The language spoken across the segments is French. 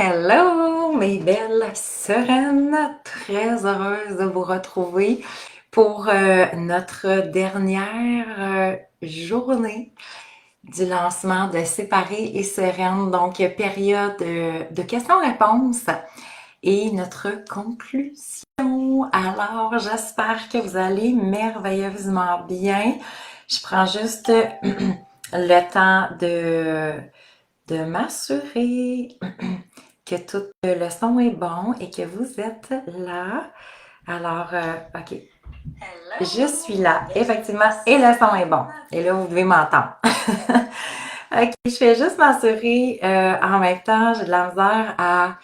Hello, mes belles sereines, très heureuse de vous retrouver pour notre dernière journée du lancement de Séparée et Sereine, donc période de questions-réponses et notre conclusion. Alors, j'espère que vous allez merveilleusement bien. Je prends juste le temps de m'assurer que tout le son est bon et que vous êtes là. Alors, OK. Je suis là, effectivement, et le son est bon. Et là, vous devez m'entendre. OK, je vais juste m'assurer, en même temps, j'ai de la misère à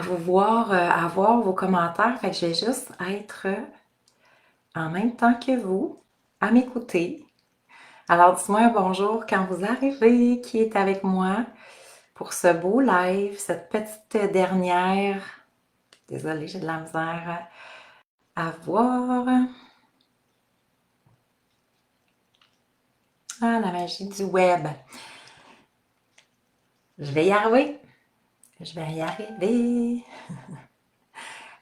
vous voir, à voir vos commentaires. Fait que je vais juste être en même temps que vous, à m'écouter. Alors, dites-moi un bonjour quand vous arrivez, qui est avec moi pour ce beau live, cette petite dernière. Désolée, j'ai de la misère à voir. Ah, la magie du web. Je vais y arriver. Je vais y arriver.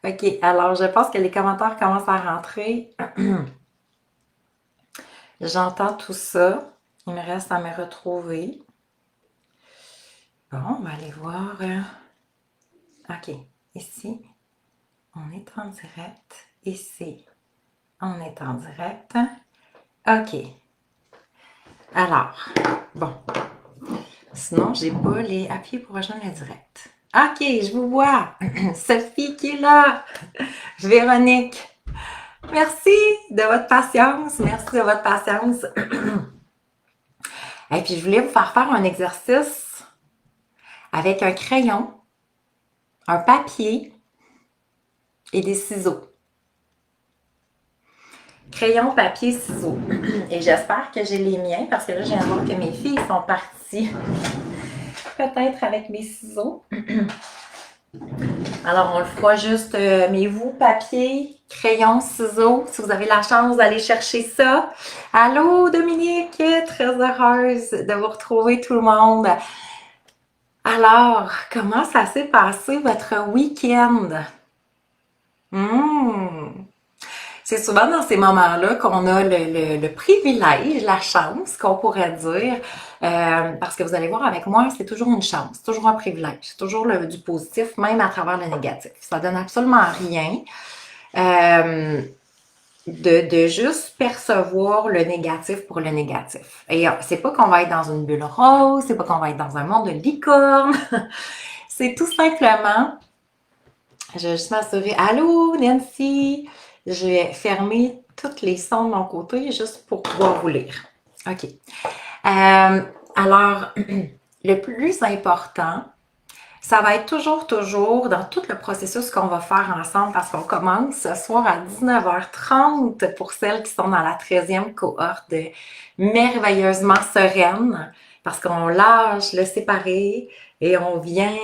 OK, alors je pense que les commentaires commencent à rentrer. J'entends tout ça. Il me reste à me retrouver. Bon, on va aller voir. OK, ici, on est en direct. Ici, on est en direct. OK. Alors, bon. Sinon, j'ai pas les appuis pour rejoindre le direct. OK, je vous vois. Sophie qui est là. Véronique. Merci de votre patience. Merci de votre patience. Et puis, je voulais vous faire un exercice avec un crayon, un papier et des ciseaux. Crayon, papier, ciseaux. Et j'espère que j'ai les miens parce que là, je viens de voir que mes filles sont parties. Peut-être avec mes ciseaux. Alors, on le fera juste, mais vous, papier, crayon, ciseaux, si vous avez la chance d'aller chercher ça. Allô, Dominique, très heureuse de vous retrouver tout le monde. Alors, comment ça s'est passé votre week-end? Hmm. C'est souvent dans ces moments-là qu'on a le privilège, la chance, qu'on pourrait dire, parce que vous allez voir avec moi, c'est toujours une chance, c'est toujours un privilège, c'est toujours du positif, même à travers le négatif. Ça donne absolument rien de juste percevoir le négatif pour le négatif. Et c'est pas qu'on va être dans une bulle rose, c'est pas qu'on va être dans un monde de licorne, c'est tout simplement, je vais juste m'assurer, allô Nancy, je vais fermer tous les sons de mon côté juste pour pouvoir vous lire. OK. Alors, le plus important, ça va être toujours dans tout le processus qu'on va faire ensemble parce qu'on commence ce soir à 19h30 pour celles qui sont dans la 13e cohorte de Merveilleusement Sereine parce qu'on lâche le séparé et on vient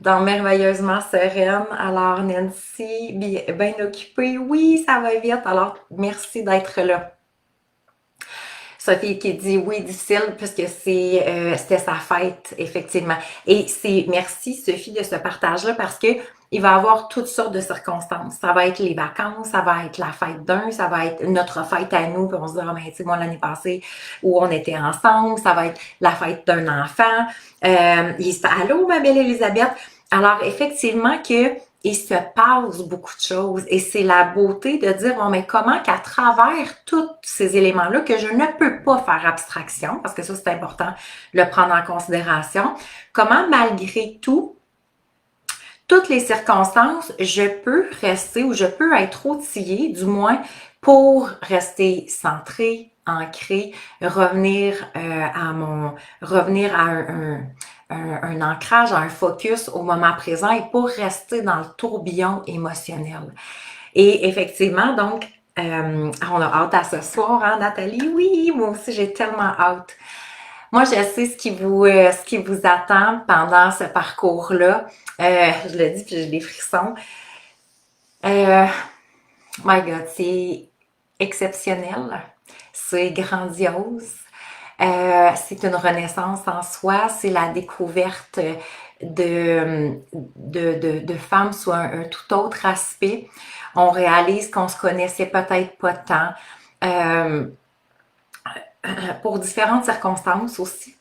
dans Merveilleusement Sereine. Alors, Nancy, bien occupée. Oui, ça va vite. Alors, merci d'être là. Sophie qui dit oui, difficile, puisque c'était sa fête, effectivement. Et c'est merci, Sophie, de ce partage-là, parce que il va y avoir toutes sortes de circonstances. Ça va être les vacances, ça va être la fête d'un, ça va être notre fête à nous, puis on se dit, ah, ben, tu sais, moi, l'année passée, où on était ensemble, ça va être la fête d'un enfant. Il se fait, allô, ma belle Elisabeth. Alors, effectivement que il se passe beaucoup de choses et c'est la beauté de dire, bon, mais comment qu'à travers tous ces éléments-là, que je ne peux pas faire abstraction, parce que ça, c'est important de le prendre en considération, comment malgré tout, toutes les circonstances, je peux rester ou je peux être outillée, du moins, pour rester centrée, ancrée, revenir à un ancrage, à un focus au moment présent et pour rester dans le tourbillon émotionnel. Et effectivement, donc, on a hâte à ce soir, hein, Nathalie? Oui, moi aussi, j'ai tellement hâte. Moi, je sais ce qui vous attend pendant ce parcours-là. Je le dis, puis j'ai des frissons. Euh, My God, c'est exceptionnel. C'est grandiose. C'est une renaissance en soi, c'est la découverte de femmes sous un tout autre aspect. On réalise qu'on se connaissait peut-être pas tant. Euh, pour différentes circonstances aussi.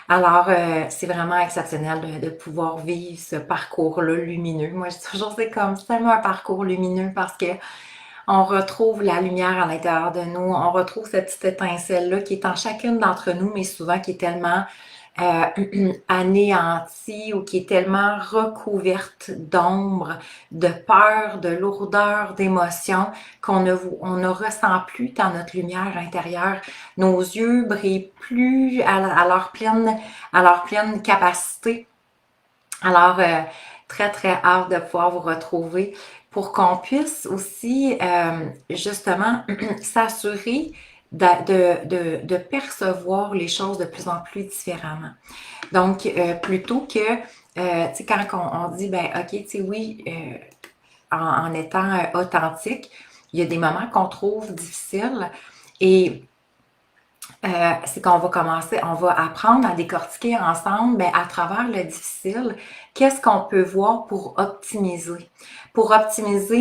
Alors, c'est vraiment exceptionnel de pouvoir vivre ce parcours-là lumineux. Moi, je dis toujours, c'est comme tellement un parcours lumineux parce que on retrouve la lumière à l'intérieur de nous, on retrouve cette petite étincelle-là qui est en chacune d'entre nous, mais souvent qui est tellement anéantie ou qui est tellement recouverte d'ombre, de peur, de lourdeur, d'émotion qu'on ne ressent plus dans notre lumière intérieure. Nos yeux brillent plus à leur pleine capacité. Alors, très, très hâte de pouvoir vous retrouver pour qu'on puisse aussi, justement, s'assurer de percevoir les choses de plus en plus différemment. Donc, plutôt que, tu sais, quand on dit, ben, OK, tu sais, oui, en étant authentique, il y a des moments qu'on trouve difficiles et c'est qu'on va commencer, on va apprendre à décortiquer ensemble, ben, à travers le difficile, qu'est-ce qu'on peut voir pour optimiser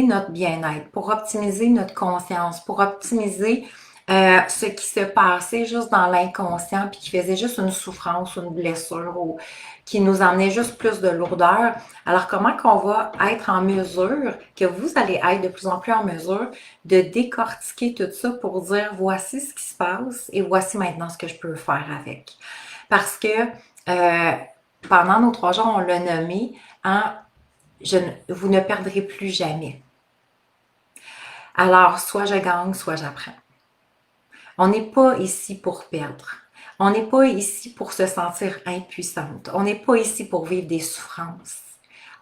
notre bien-être, pour optimiser notre conscience, pour optimiser ce qui se passait juste dans l'inconscient, puis qui faisait juste une souffrance, une blessure, ou qui nous emmenait juste plus de lourdeur. Alors, comment qu'on va être en mesure, que vous allez être de plus en plus en mesure de décortiquer tout ça pour dire voici ce qui se passe et voici maintenant ce que je peux faire avec. Parce que pendant nos 3 jours, on l'a nommé, hein, vous ne perdrez plus jamais. Alors, soit je gagne, soit j'apprends. On n'est pas ici pour perdre. On n'est pas ici pour se sentir impuissante. On n'est pas ici pour vivre des souffrances.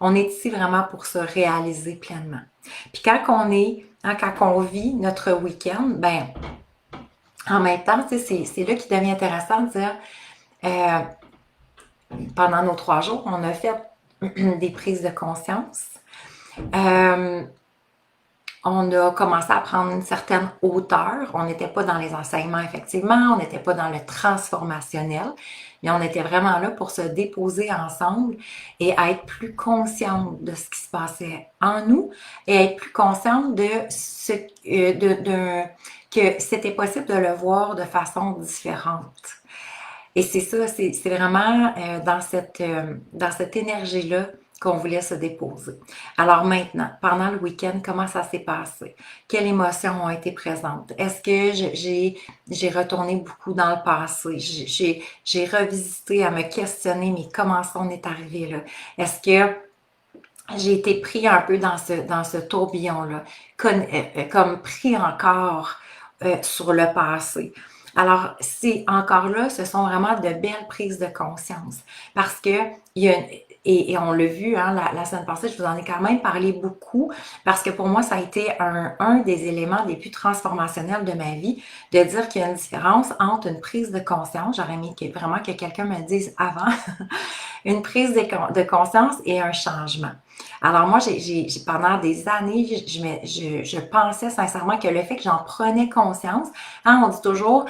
On est ici vraiment pour se réaliser pleinement. Puis quand on vit notre week-end, ben, en même temps, c'est là qu'il devient intéressant de dire, euh, pendant nos 3 jours, on a fait des prises de conscience. On a commencé à prendre une certaine hauteur. On n'était pas dans les enseignements, effectivement. On n'était pas dans le transformationnel. Mais on était vraiment là pour se déposer ensemble et être plus consciente de ce qui se passait en nous et être plus consciente de ce que c'était possible de le voir de façon différente. Et c'est ça, c'est vraiment dans cette énergie-là qu'on voulait se déposer. Alors maintenant, pendant le week-end, comment ça s'est passé? Quelles émotions ont été présentes? Est-ce que j'ai retourné beaucoup dans le passé? J'ai revisité à me questionner, mais comment ça on est arrivé là? Est-ce que j'ai été pris un peu dans ce tourbillon-là, comme pris encore sur le passé? Alors, c'est encore là, ce sont vraiment de belles prises de conscience parce que il y a et on l'a vu hein, la semaine passée, je vous en ai quand même parlé beaucoup parce que pour moi, ça a été un des éléments les plus transformationnels de ma vie, de dire qu'il y a une différence entre une prise de conscience, j'aurais aimé vraiment que quelqu'un me dise avant, une prise de conscience et un changement. Alors moi, pendant des années, je pensais sincèrement que le fait que j'en prenais conscience, hein, on dit toujours,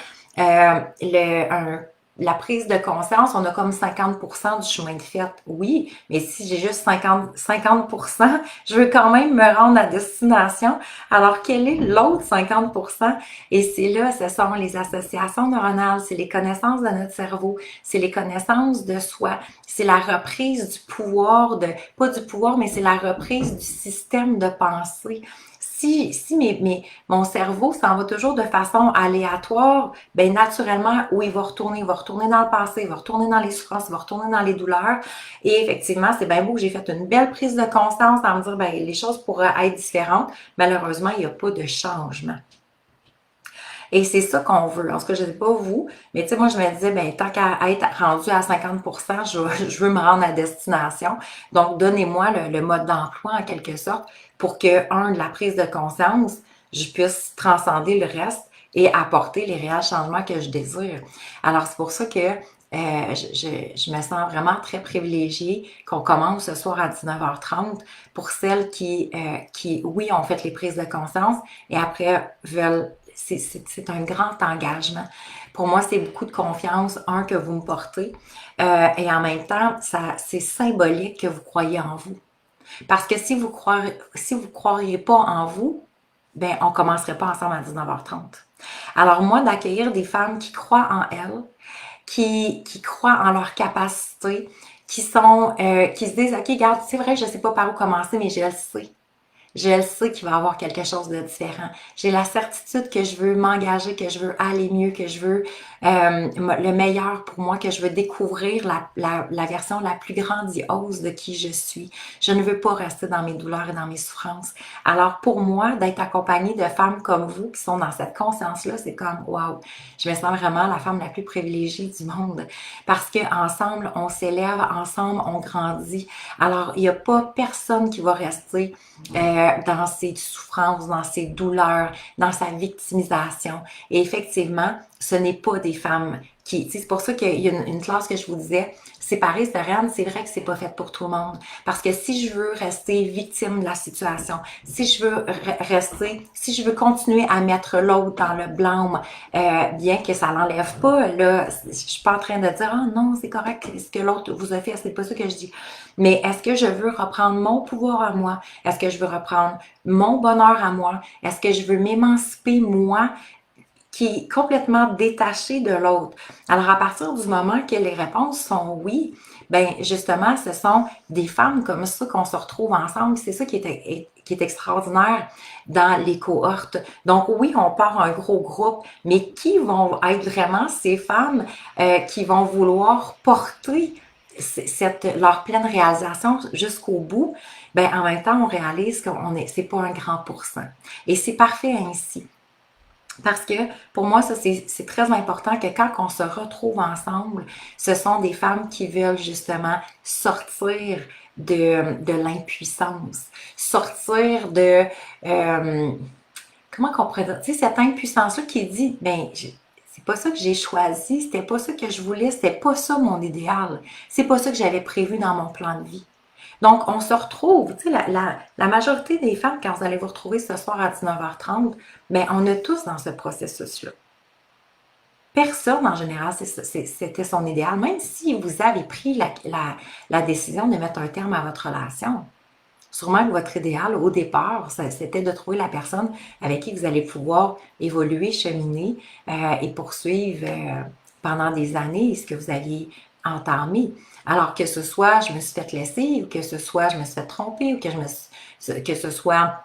la prise de conscience, on a comme 50% du chemin de fait. Oui, mais si j'ai juste 50%, je veux quand même me rendre à destination. Alors, quel est l'autre 50%? Et c'est là, ce sont les associations neuronales, c'est les connaissances de notre cerveau, c'est les connaissances de soi, c'est la reprise du pouvoir, pas du pouvoir, mais c'est la reprise du système de pensée. Si mon cerveau s'en va toujours de façon aléatoire, ben naturellement, où il va retourner dans le passé, il va retourner dans les souffrances, il va retourner dans les douleurs. Et effectivement, c'est bien beau que j'ai fait une belle prise de conscience en me dire, ben les choses pourraient être différentes. Malheureusement, il n'y a pas de changement. Et c'est ça qu'on veut. En tout cas, je ne sais pas vous, mais tu sais, moi, je me disais, ben, tant qu'à être rendu à 50%, je veux me rendre à destination. Donc, donnez-moi le mode d'emploi, en quelque sorte, pour que, de la prise de conscience, je puisse transcender le reste et apporter les réels changements que je désire. Alors, c'est pour ça que je me sens vraiment très privilégiée qu'on commence ce soir à 19h30 pour celles qui, oui, ont fait les prises de conscience et après veulent c'est un grand engagement Pour moi, c'est beaucoup de confiance, que vous me portez, et en même temps, c'est symbolique que vous croyez en vous. Parce que si vous croiriez pas en vous, ben, on commencerait pas ensemble à 19h30. Alors moi, d'accueillir des femmes qui croient en elles, qui croient en leur capacité, qui se disent, OK, regarde, c'est vrai, je sais pas par où commencer, mais je le sais. Je le sais qu'il va y avoir quelque chose de différent. J'ai la certitude que je veux m'engager, que je veux aller mieux, que je veux le meilleur pour moi, que je veux découvrir la version la plus grandiose de qui je suis. Je ne veux pas rester dans mes douleurs et dans mes souffrances. Alors pour moi, d'être accompagnée de femmes comme vous qui sont dans cette conscience-là, c'est comme wow, je me sens vraiment la femme la plus privilégiée du monde parce que ensemble on s'élève, ensemble on grandit. Alors il n'y a pas personne qui va rester dans ses souffrances, dans ses douleurs, dans sa victimisation. Et effectivement, ce n'est pas des femmes qui... C'est pour ça qu'il y a une classe que je vous disais, séparer sereine, c'est vrai que c'est pas fait pour tout le monde. Parce que si je veux rester victime de la situation, si je veux rester, si je veux continuer à mettre l'autre dans le blâme, bien que ça l'enlève pas, là, je suis pas en train de dire, ah non, c'est correct, ce que l'autre vous a fait, c'est pas ça que je dis. Mais est-ce que je veux reprendre mon pouvoir à moi? Est-ce que je veux reprendre mon bonheur à moi? Est-ce que je veux m'émanciper moi qui est complètement détaché de l'autre? Alors, à partir du moment que les réponses sont oui, ben justement, ce sont des femmes comme ça qu'on se retrouve ensemble. C'est ça qui est extraordinaire dans les cohortes. Donc oui, on part un gros groupe, mais qui vont être vraiment ces femmes qui vont vouloir porter leur pleine réalisation jusqu'au bout? Ben en même temps, on réalise c'est pas un grand pourcent. Et c'est parfait ainsi. Parce que pour moi, ça, c'est très important que quand on se retrouve ensemble, ce sont des femmes qui veulent justement sortir de l'impuissance, sortir de... euh, comment qu'on pourrait dire? Tu sais, cette impuissance-là qui dit, ben, c'est pas ça que j'ai choisi, c'était pas ça que je voulais, c'était pas ça mon idéal, c'est pas ça que j'avais prévu dans mon plan de vie. Donc, on se retrouve, tu sais, la majorité des femmes, quand vous allez vous retrouver ce soir à 19h30, bien, on est tous dans ce processus-là. Personne, en général, c'était son idéal, même si vous avez pris la décision de mettre un terme à votre relation. Sûrement que votre idéal, au départ, c'était de trouver la personne avec qui vous allez pouvoir évoluer, cheminer et poursuivre pendant des années ce que vous aviez entamé. Alors que ce soit je me suis fait laisser, ou que ce soit je me suis fait tromper, ou que ce soit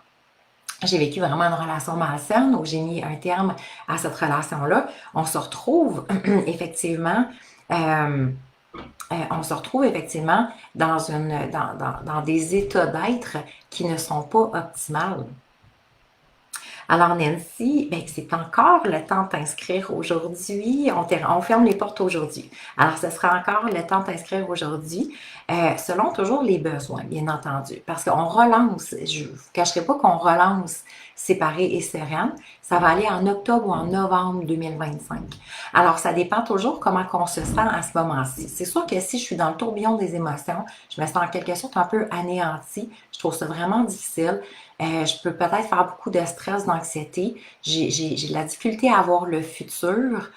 j'ai vécu vraiment une relation malsaine où j'ai mis un terme à cette relation-là, on se retrouve effectivement on se retrouve effectivement dans des états d'être qui ne sont pas optimales. Alors Nancy, ben, c'est encore le temps de t'inscrire aujourd'hui. On ferme les portes aujourd'hui. Alors ce sera encore le temps de t'inscrire aujourd'hui, selon toujours les besoins, bien entendu. Parce qu'on relance, je ne vous cacherai pas qu'on relance Séparée et Sereine. Ça va aller en octobre ou en novembre 2025. Alors ça dépend toujours comment on se sent à ce moment-ci. C'est sûr que si je suis dans le tourbillon des émotions, je me sens en quelque sorte un peu anéantie. Je trouve ça vraiment difficile. Je peux peut-être faire beaucoup de stress, d'anxiété. J'ai de la difficulté à voir le futur.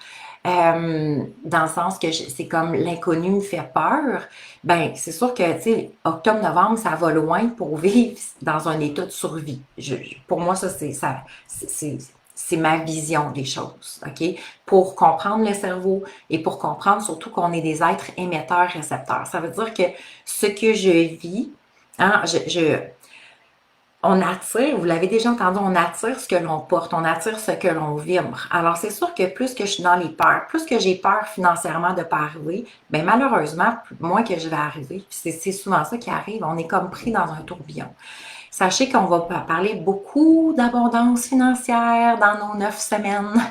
Dans le sens que c'est comme l'inconnu me fait peur. Ben, c'est sûr que, tu sais, octobre-novembre, ça va loin pour vivre dans un état de survie. Pour moi, c'est ma vision des choses, OK? Pour comprendre le cerveau et pour comprendre surtout qu'on est des êtres émetteurs-récepteurs. Ça veut dire que ce que je vis, hein, on attire, vous l'avez déjà entendu, on attire ce que l'on porte, on attire ce que l'on vibre. Alors, c'est sûr que plus que je suis dans les peurs, plus que j'ai peur financièrement de ne pas arriver, bien malheureusement, moins que je vais arriver. Puis c'est souvent ça qui arrive, on est comme pris dans un tourbillon. Sachez qu'on va parler beaucoup d'abondance financière dans nos 9 semaines.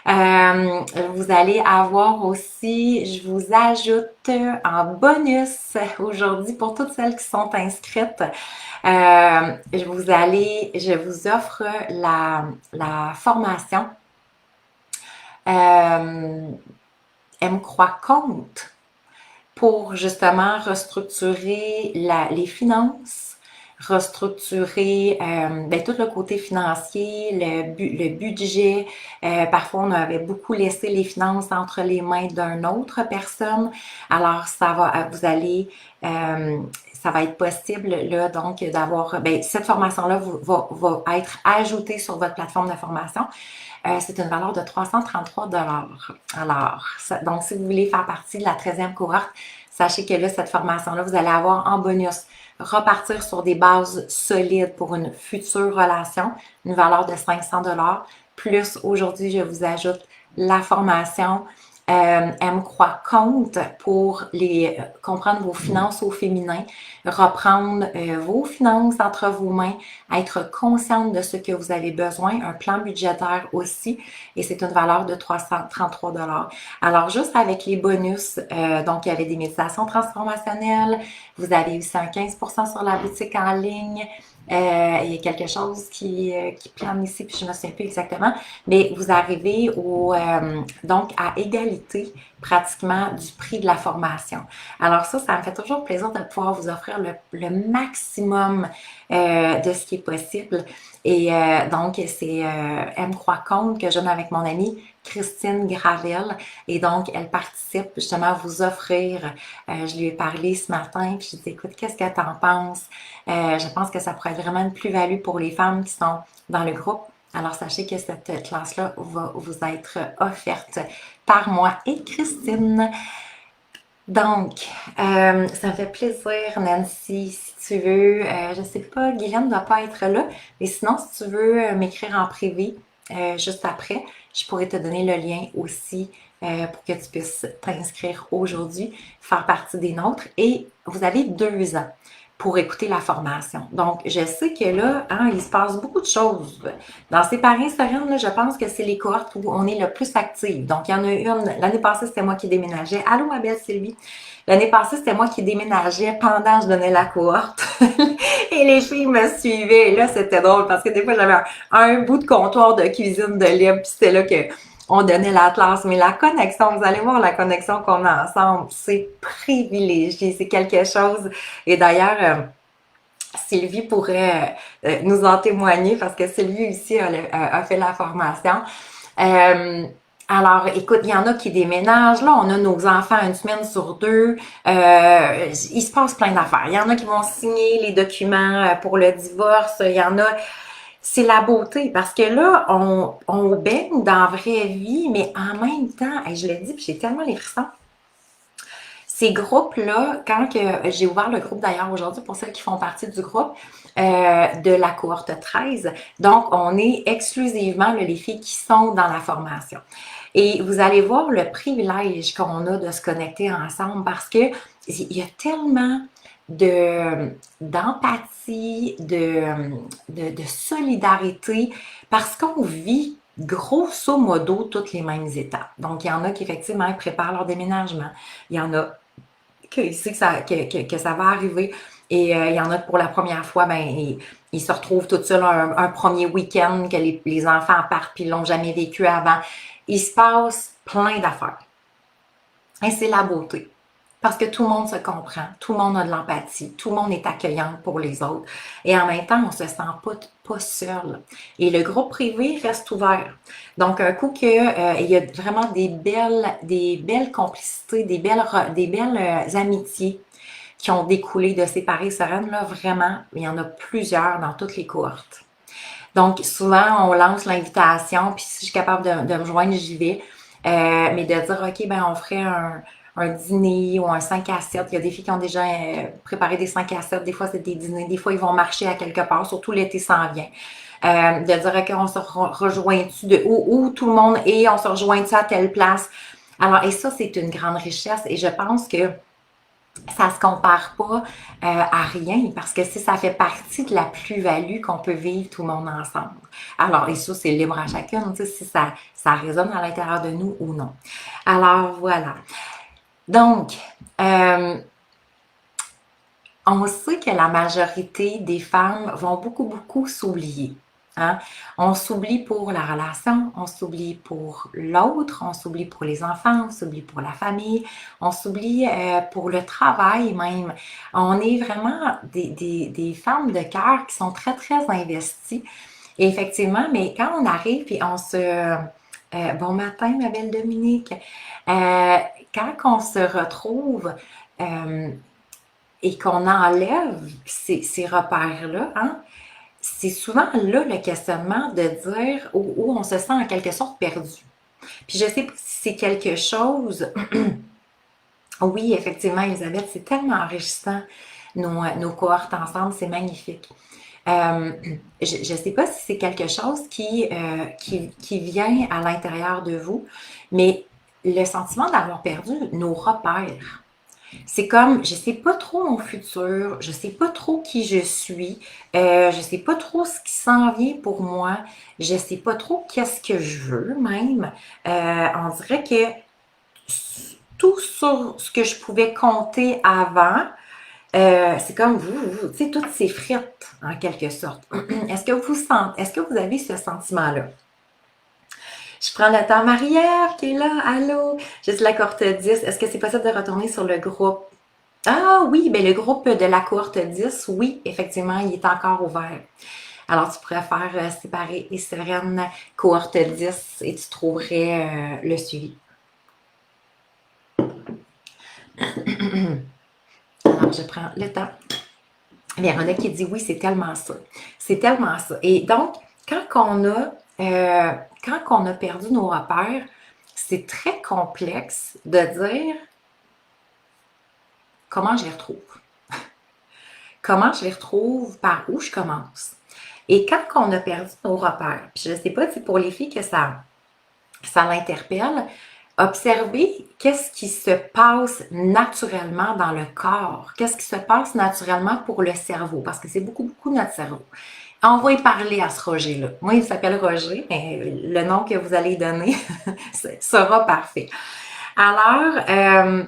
Vous allez avoir aussi, je vous ajoute en bonus aujourd'hui pour toutes celles qui sont inscrites, je vous offre la formation M croit compte pour justement restructurer les finances, restructurer ben, tout le côté financier, le budget. Parfois, on avait beaucoup laissé les finances entre les mains d'une autre personne. Alors, vous allez, ça va être possible là donc d'avoir, ben, cette formation-là va être ajoutée sur votre plateforme de formation. C'est une valeur de 333 Alors, donc, si vous voulez faire partie de la 13e cohorte, sachez que là, cette formation-là, vous allez avoir en bonus repartir sur des bases solides pour une future relation, une valeur de 500 Plus, aujourd'hui, je vous ajoute la formation elle me croit compte pour comprendre vos finances au féminin, reprendre vos finances entre vos mains, être consciente de ce que vous avez besoin, un plan budgétaire aussi, et c'est une valeur de 333 Alors, juste avec les bonus, donc il y avait des méditations transformationnelles, vous avez aussi un 15% sur la boutique en ligne, il y a quelque chose qui plane ici, puis je ne me souviens plus exactement, mais vous arrivez donc à égalité pratiquement du prix de la formation. Alors ça me fait toujours plaisir de pouvoir vous offrir le maximum de ce qui est possible. Et donc, c'est Elle me croit compte que je donne avec mon amie Christine Gravel. Et donc, elle participe justement à vous offrir. Je lui ai parlé ce matin, puis je lui ai dit, écoute, qu'est-ce que tu en penses? Je pense que ça pourrait être vraiment une plus-value pour les femmes qui sont dans le groupe. Alors, sachez que cette classe-là va vous être offerte par moi et Christine. Donc, ça me fait plaisir, Nancy, si tu veux. Je sais pas, Guylaine ne doit pas être là, mais sinon, si tu veux m'écrire en privé juste après, je pourrais te donner le lien aussi pour que tu puisses t'inscrire aujourd'hui, faire partie des nôtres. Et vous avez 2 ans pour écouter la formation. Donc, je sais que là, hein, il se passe beaucoup de choses. Dans Séparés Sereine, là, je pense que c'est les cohortes où on est le plus actif. Donc, il y en a une, l'année passée, c'était moi qui déménageais. Allô, ma belle Sylvie. L'année passée, c'était moi qui déménageais pendant que je donnais la cohorte. Et les filles me suivaient. Et là, c'était drôle parce que des fois, j'avais un bout de comptoir de cuisine de libre, puis c'était là que on donnait la classe, mais la connexion, vous allez voir la connexion qu'on a ensemble, c'est privilégié, c'est quelque chose. Et d'ailleurs, Sylvie pourrait nous en témoigner parce que Sylvie aussi a fait la formation. Euh, alors, écoute, il y en a qui déménagent. Là, on a nos enfants 1 semaine sur 2. Il se passe plein d'affaires. Il y en a qui vont signer les documents pour le divorce. Il y en a... C'est la beauté parce que là, on baigne dans la vraie vie, mais en même temps, et je le dis, puis j'ai tellement les frissons. Ces groupes-là, quand j'ai ouvert le groupe d'ailleurs aujourd'hui pour celles qui font partie du groupe de la cohorte 13, donc on est exclusivement là, les filles qui sont dans la formation. Et vous allez voir le privilège qu'on a de se connecter ensemble parce que il y a tellement d'empathie, de solidarité, parce qu'on vit grosso modo toutes les mêmes étapes. Donc, il y en a qui effectivement préparent leur déménagement. Il y en a qui savent que ça va arriver. Et il y en a pour la première fois, ben, ils se retrouvent tout seuls un premier week-end que les enfants partent puis ils l'ont jamais vécu avant. Il se passe plein d'affaires. Et c'est la beauté. Parce que tout le monde se comprend, tout le monde a de l'empathie, tout le monde est accueillant pour les autres. Et en même temps, on se sent pas seul. Et le groupe privé reste ouvert. Donc, un coup il y a vraiment des belles complicités, des belles amitiés qui ont découlé de Séparés Sereine, là, vraiment, il y en a plusieurs dans toutes les cohortes. Donc, souvent, on lance l'invitation, puis si je suis capable de me joindre, j'y vais. Mais de dire, OK, ben on ferait un dîner ou un 5 à 7. Il y a des filles qui ont déjà préparé des 5 à 7. Des fois, c'est des dîners. Des fois, ils vont marcher à quelque part. Surtout l'été s'en vient. De dire, OK, on se rejoint-tu de où tout le monde est, on se rejoint-tu à telle place. Alors, et ça, c'est une grande richesse. Et je pense que ça se compare pas à rien parce que si ça fait partie de la plus-value qu'on peut vivre tout le monde ensemble. Alors, et ça, c'est libre à chacune, tu sais, si ça résonne à l'intérieur de nous ou non. Alors, voilà. Donc, on sait que la majorité des femmes vont beaucoup s'oublier. Hein? On s'oublie pour la relation, on s'oublie pour l'autre, on s'oublie pour les enfants, on s'oublie pour la famille, on s'oublie pour le travail même. On est vraiment des femmes de cœur qui sont très, très investies. Et effectivement, mais quand on arrive et on se... bon matin, ma belle Dominique. Euh, quand on se retrouve euh, et qu'on enlève ces repères-là, hein, c'est souvent là le questionnement de dire où on se sent en quelque sorte perdu. Puis je sais pas si c'est quelque chose. Oui, effectivement, Elisabeth, c'est tellement enrichissant, nos cohortes ensemble, c'est magnifique. Euh, je ne sais pas si c'est quelque chose qui vient à l'intérieur de vous, mais le sentiment d'avoir perdu nos repères. C'est comme, je sais pas trop mon futur, je sais pas trop qui je suis, je sais pas trop ce qui s'en vient pour moi, je sais pas trop qu'est-ce que je veux même. On dirait que tout sur ce que je pouvais compter avant, c'est comme vous, tu sais, toutes ces frites, en quelque sorte. Est-ce que vous avez ce sentiment-là? Je prends le temps. Marie-Ève qui est là, allô? Je suis la cohorte 10. Est-ce que c'est possible de retourner sur le groupe? Ah oui, ben le groupe de la cohorte 10, oui, effectivement, il est encore ouvert. Alors, tu pourrais faire séparer et sereine cohorte 10 et tu trouverais le suivi. Alors, je prends le temps. Véronique qui dit oui, c'est tellement ça. C'est tellement ça. Et donc, quand on a perdu nos repères, c'est très complexe de dire comment je les retrouve. Comment je les retrouve, par où je commence. Et quand on a perdu nos repères, puis je ne sais pas si pour les filles que ça l'interpelle, observer qu'est-ce qui se passe naturellement dans le corps, qu'est-ce qui se passe naturellement pour le cerveau, parce que c'est beaucoup, beaucoup notre cerveau. On va y parler à ce Roger-là. Moi, il s'appelle Roger, mais le nom que vous allez donner sera parfait. Alors,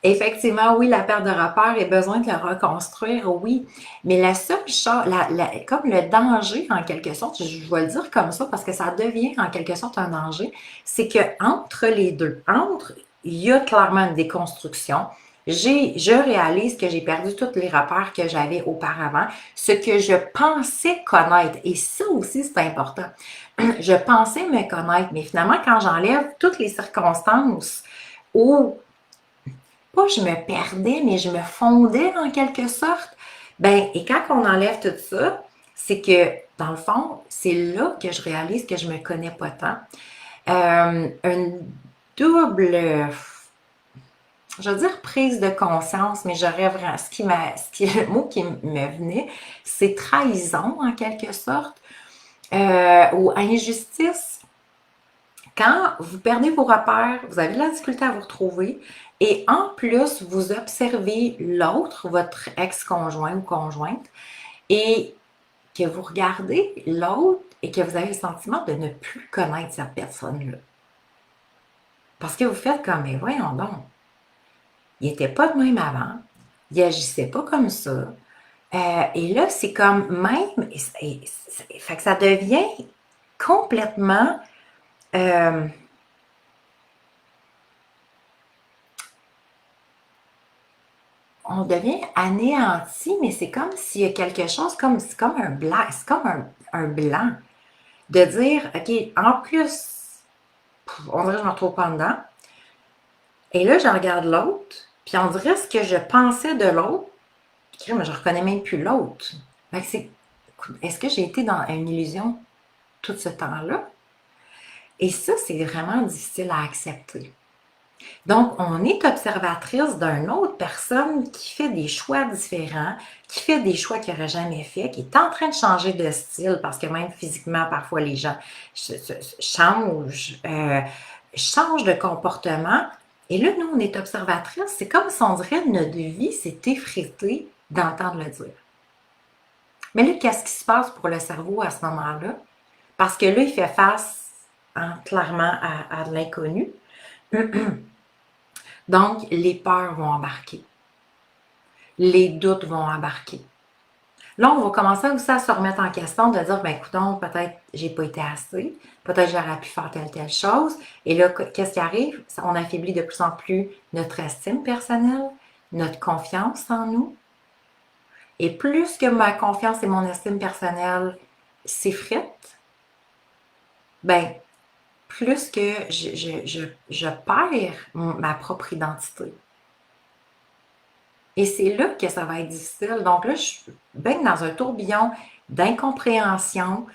effectivement, oui, la perte de repère et besoin de le reconstruire, oui. Mais la seule chose, comme le danger, en quelque sorte, je vais le dire comme ça parce que ça devient en quelque sorte un danger, c'est que entre les deux, il y a clairement une déconstruction. Je réalise que j'ai perdu tous les repères que j'avais auparavant, ce que je pensais connaître. Et ça aussi, c'est important. Je pensais me connaître, mais finalement, quand j'enlève toutes les circonstances où, pas je me perdais, mais je me fondais en quelque sorte, ben, et quand on enlève tout ça, c'est que, dans le fond, c'est là que je réalise que je me connais pas tant. Une double, je veux dire prise de conscience, mais j'aurais vraiment, le mot qui me venait, c'est trahison en quelque sorte, ou injustice. Quand vous perdez vos repères, vous avez de la difficulté à vous retrouver et en plus, vous observez l'autre, votre ex-conjoint ou conjointe, et que vous regardez l'autre et que vous avez le sentiment de ne plus connaître cette personne-là. Parce que vous faites comme, mais voyons donc, il n'était pas de même avant, il agissait pas comme ça. Et là, c'est comme même, fait que ça devient complètement on devient anéanti, mais c'est comme s'il y a quelque chose, c'est comme un blanc, c'est comme un blanc. De dire, OK, en plus, on dirait que je ne me retrouve pas dedans. Et là, je regarde l'autre, puis on dirait ce que je pensais de l'autre, mais je ne reconnais même plus l'autre. Est-ce que j'ai été dans une illusion tout ce temps-là? Et ça, c'est vraiment difficile à accepter. Donc, on est observatrice d'une autre personne qui fait des choix différents, qui fait des choix qu'il n'aurait jamais fait, qui est en train de changer de style, parce que même physiquement, parfois, les gens changent de comportement. Et là, nous, on est observatrice. C'est comme si on dirait que notre vie s'est effritée d'entendre le dire. Mais là, qu'est-ce qui se passe pour le cerveau à ce moment-là? Parce que là, il fait face clairement à de l'inconnu. Donc, les peurs vont embarquer. Les doutes vont embarquer. Là, on va commencer aussi à se remettre en question, de dire, ben écoutons, peut-être j'ai pas été assez, peut-être j'aurais pu faire telle chose. Et là, qu'est-ce qui arrive? On affaiblit de plus en plus notre estime personnelle, notre confiance en nous. Et plus que ma confiance et mon estime personnelle s'effritent, ben plus que je perds ma propre identité. Et c'est là que ça va être difficile. Donc là, je suis bien dans un tourbillon d'incompréhension,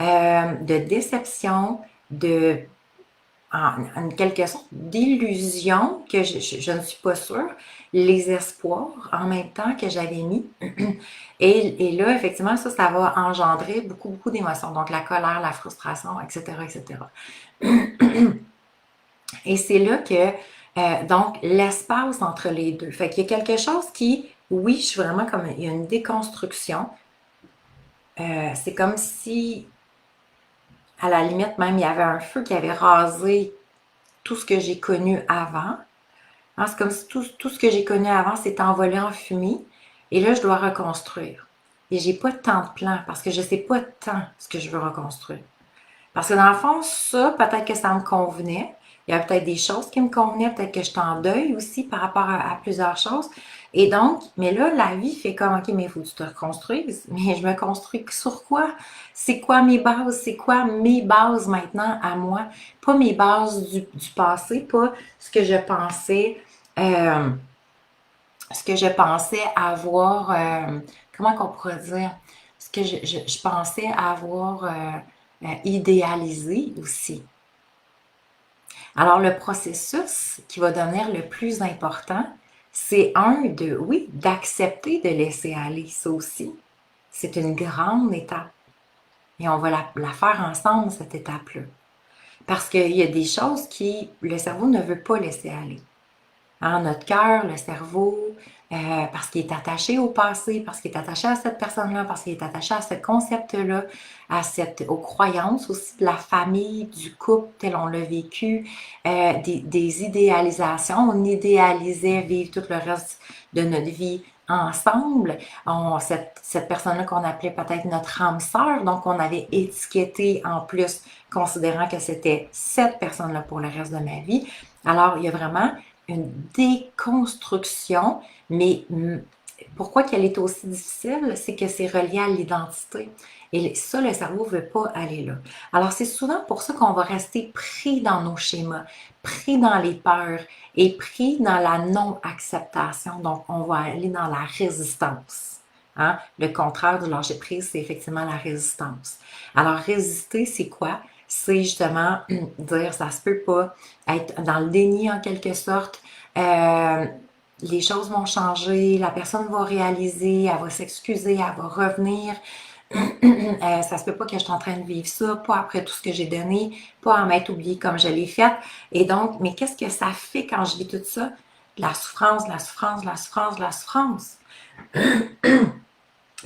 de déception, en quelque sorte, d'illusion que je ne suis pas sûre, les espoirs en même temps que j'avais mis. Et là, effectivement, ça va engendrer beaucoup, beaucoup d'émotions. Donc la colère, la frustration, etc., etc. Et c'est là que, donc, l'espace entre les deux. Fait qu'il y a quelque chose qui, oui, je suis vraiment comme, il y a une déconstruction. C'est comme si, à la limite, même, il y avait un feu qui avait rasé tout ce que j'ai connu avant. Hein, c'est comme si tout ce que j'ai connu avant s'est envolé en fumée. Et là, je dois reconstruire. Et j'ai pas tant de plans parce que je sais pas tant ce que je veux reconstruire. Parce que dans le fond, ça, peut-être que ça me convenait. Il y a peut-être des choses qui me convenaient, peut-être que je suis en deuil aussi par rapport à plusieurs choses. Et donc, mais là, la vie fait comme, OK, mais il faut que tu te reconstruises. Mais je me construis sur quoi? C'est quoi mes bases? C'est quoi mes bases maintenant à moi? Pas mes bases du passé, pas ce que je pensais, euh, ce que je pensais avoir, comment qu'on pourrait dire? Ce que je pensais avoir idéalisé aussi. Alors, le processus qui va devenir le plus important, c'est oui, d'accepter de laisser aller, ça aussi. C'est une grande étape. Et on va la faire ensemble, cette étape-là. Parce qu'il y a des choses qui, le cerveau ne veut pas laisser aller. Hein, notre cœur, le cerveau, parce qu'il est attaché au passé, parce qu'il est attaché à cette personne-là, parce qu'il est attaché à ce concept-là, aux croyances aussi de la famille, du couple tel on l'a vécu, des idéalisations. On idéalisait vivre tout le reste de notre vie ensemble. Cette personne-là qu'on appelait peut-être notre âme sœur, donc on avait étiqueté en plus, considérant que c'était cette personne-là pour le reste de ma vie. Alors, il y a vraiment une déconstruction, mais pourquoi qu'elle est aussi difficile? C'est que c'est relié à l'identité. Et ça, le cerveau ne veut pas aller là. Alors, c'est souvent pour ça qu'on va rester pris dans nos schémas, pris dans les peurs et pris dans la non-acceptation. Donc, on va aller dans la résistance. Hein? Le contraire du lâcher-prise, c'est effectivement la résistance. Alors, résister, c'est quoi? C'est justement dire ça se peut pas, être dans le déni en quelque sorte. Les choses vont changer, la personne va réaliser, elle va s'excuser, elle va revenir. Ça se peut pas que je suis en train de vivre ça, pas après tout ce que j'ai donné, pas en m'être oublié comme je l'ai fait. Et donc, mais qu'est-ce que ça fait quand je vis tout ça? La souffrance, la souffrance, la souffrance, la souffrance.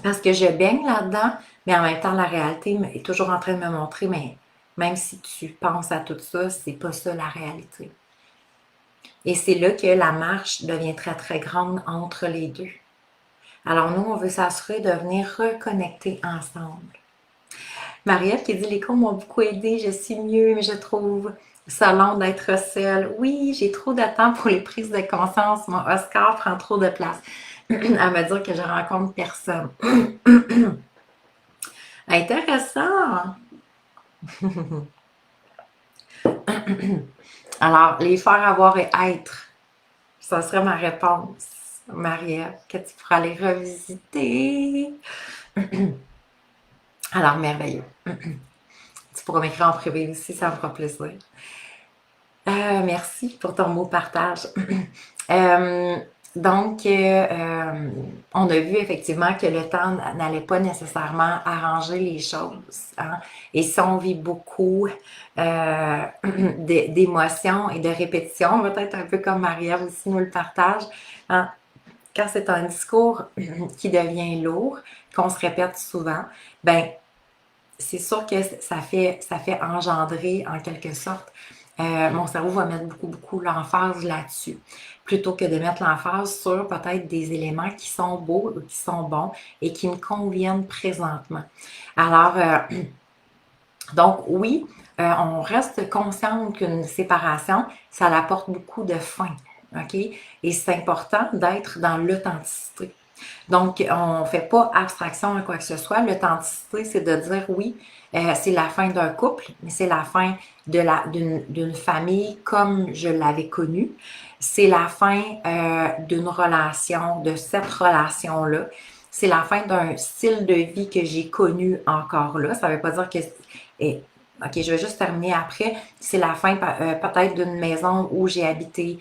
Parce que je baigne là-dedans, mais en même temps, la réalité est toujours en train de me montrer, mais même si tu penses à tout ça, c'est pas ça la réalité. Et c'est là que la marche devient très, très grande entre les deux. Alors nous, on veut s'assurer de venir reconnecter ensemble. Marielle qui dit les cours m'ont beaucoup aidé, je suis mieux, mais je trouve ça long d'être seule. Oui, j'ai trop de temps pour les prises de conscience. Mon Oscar prend trop de place. À me dire que je rencontre personne. Intéressant! Alors, les faire avoir et être, ça serait ma réponse, Marielle, que tu pourras les revisiter. Alors, merveilleux. Tu pourras m'écrire en privé aussi, ça me fera plaisir. Merci pour ton mot partage. Donc, on a vu effectivement que le temps n'allait pas nécessairement arranger les choses. Hein? Et si on vit beaucoup d'émotions et de répétitions, peut-être un peu comme Marie-Ève aussi nous le partage, hein? Quand c'est un discours qui devient lourd, qu'on se répète souvent, ben c'est sûr que ça fait engendrer en quelque sorte mon cerveau va mettre beaucoup l'emphase là-dessus, plutôt que de mettre l'emphase sur peut-être des éléments qui sont beaux, qui sont bons et qui me conviennent présentement. Alors, donc oui, on reste consciente qu'une séparation, ça apporte beaucoup de fin, OK? Et c'est important d'être dans l'authenticité. Donc, on ne fait pas abstraction à quoi que ce soit. L'authenticité, c'est de dire oui, c'est la fin d'un couple, mais c'est la fin d'une famille comme je l'avais connue. C'est la fin d'une relation, de cette relation-là. C'est la fin d'un style de vie que j'ai connu encore là. Ça ne veut pas dire que... Et, OK, je vais juste terminer après. C'est la fin peut-être d'une maison où j'ai habité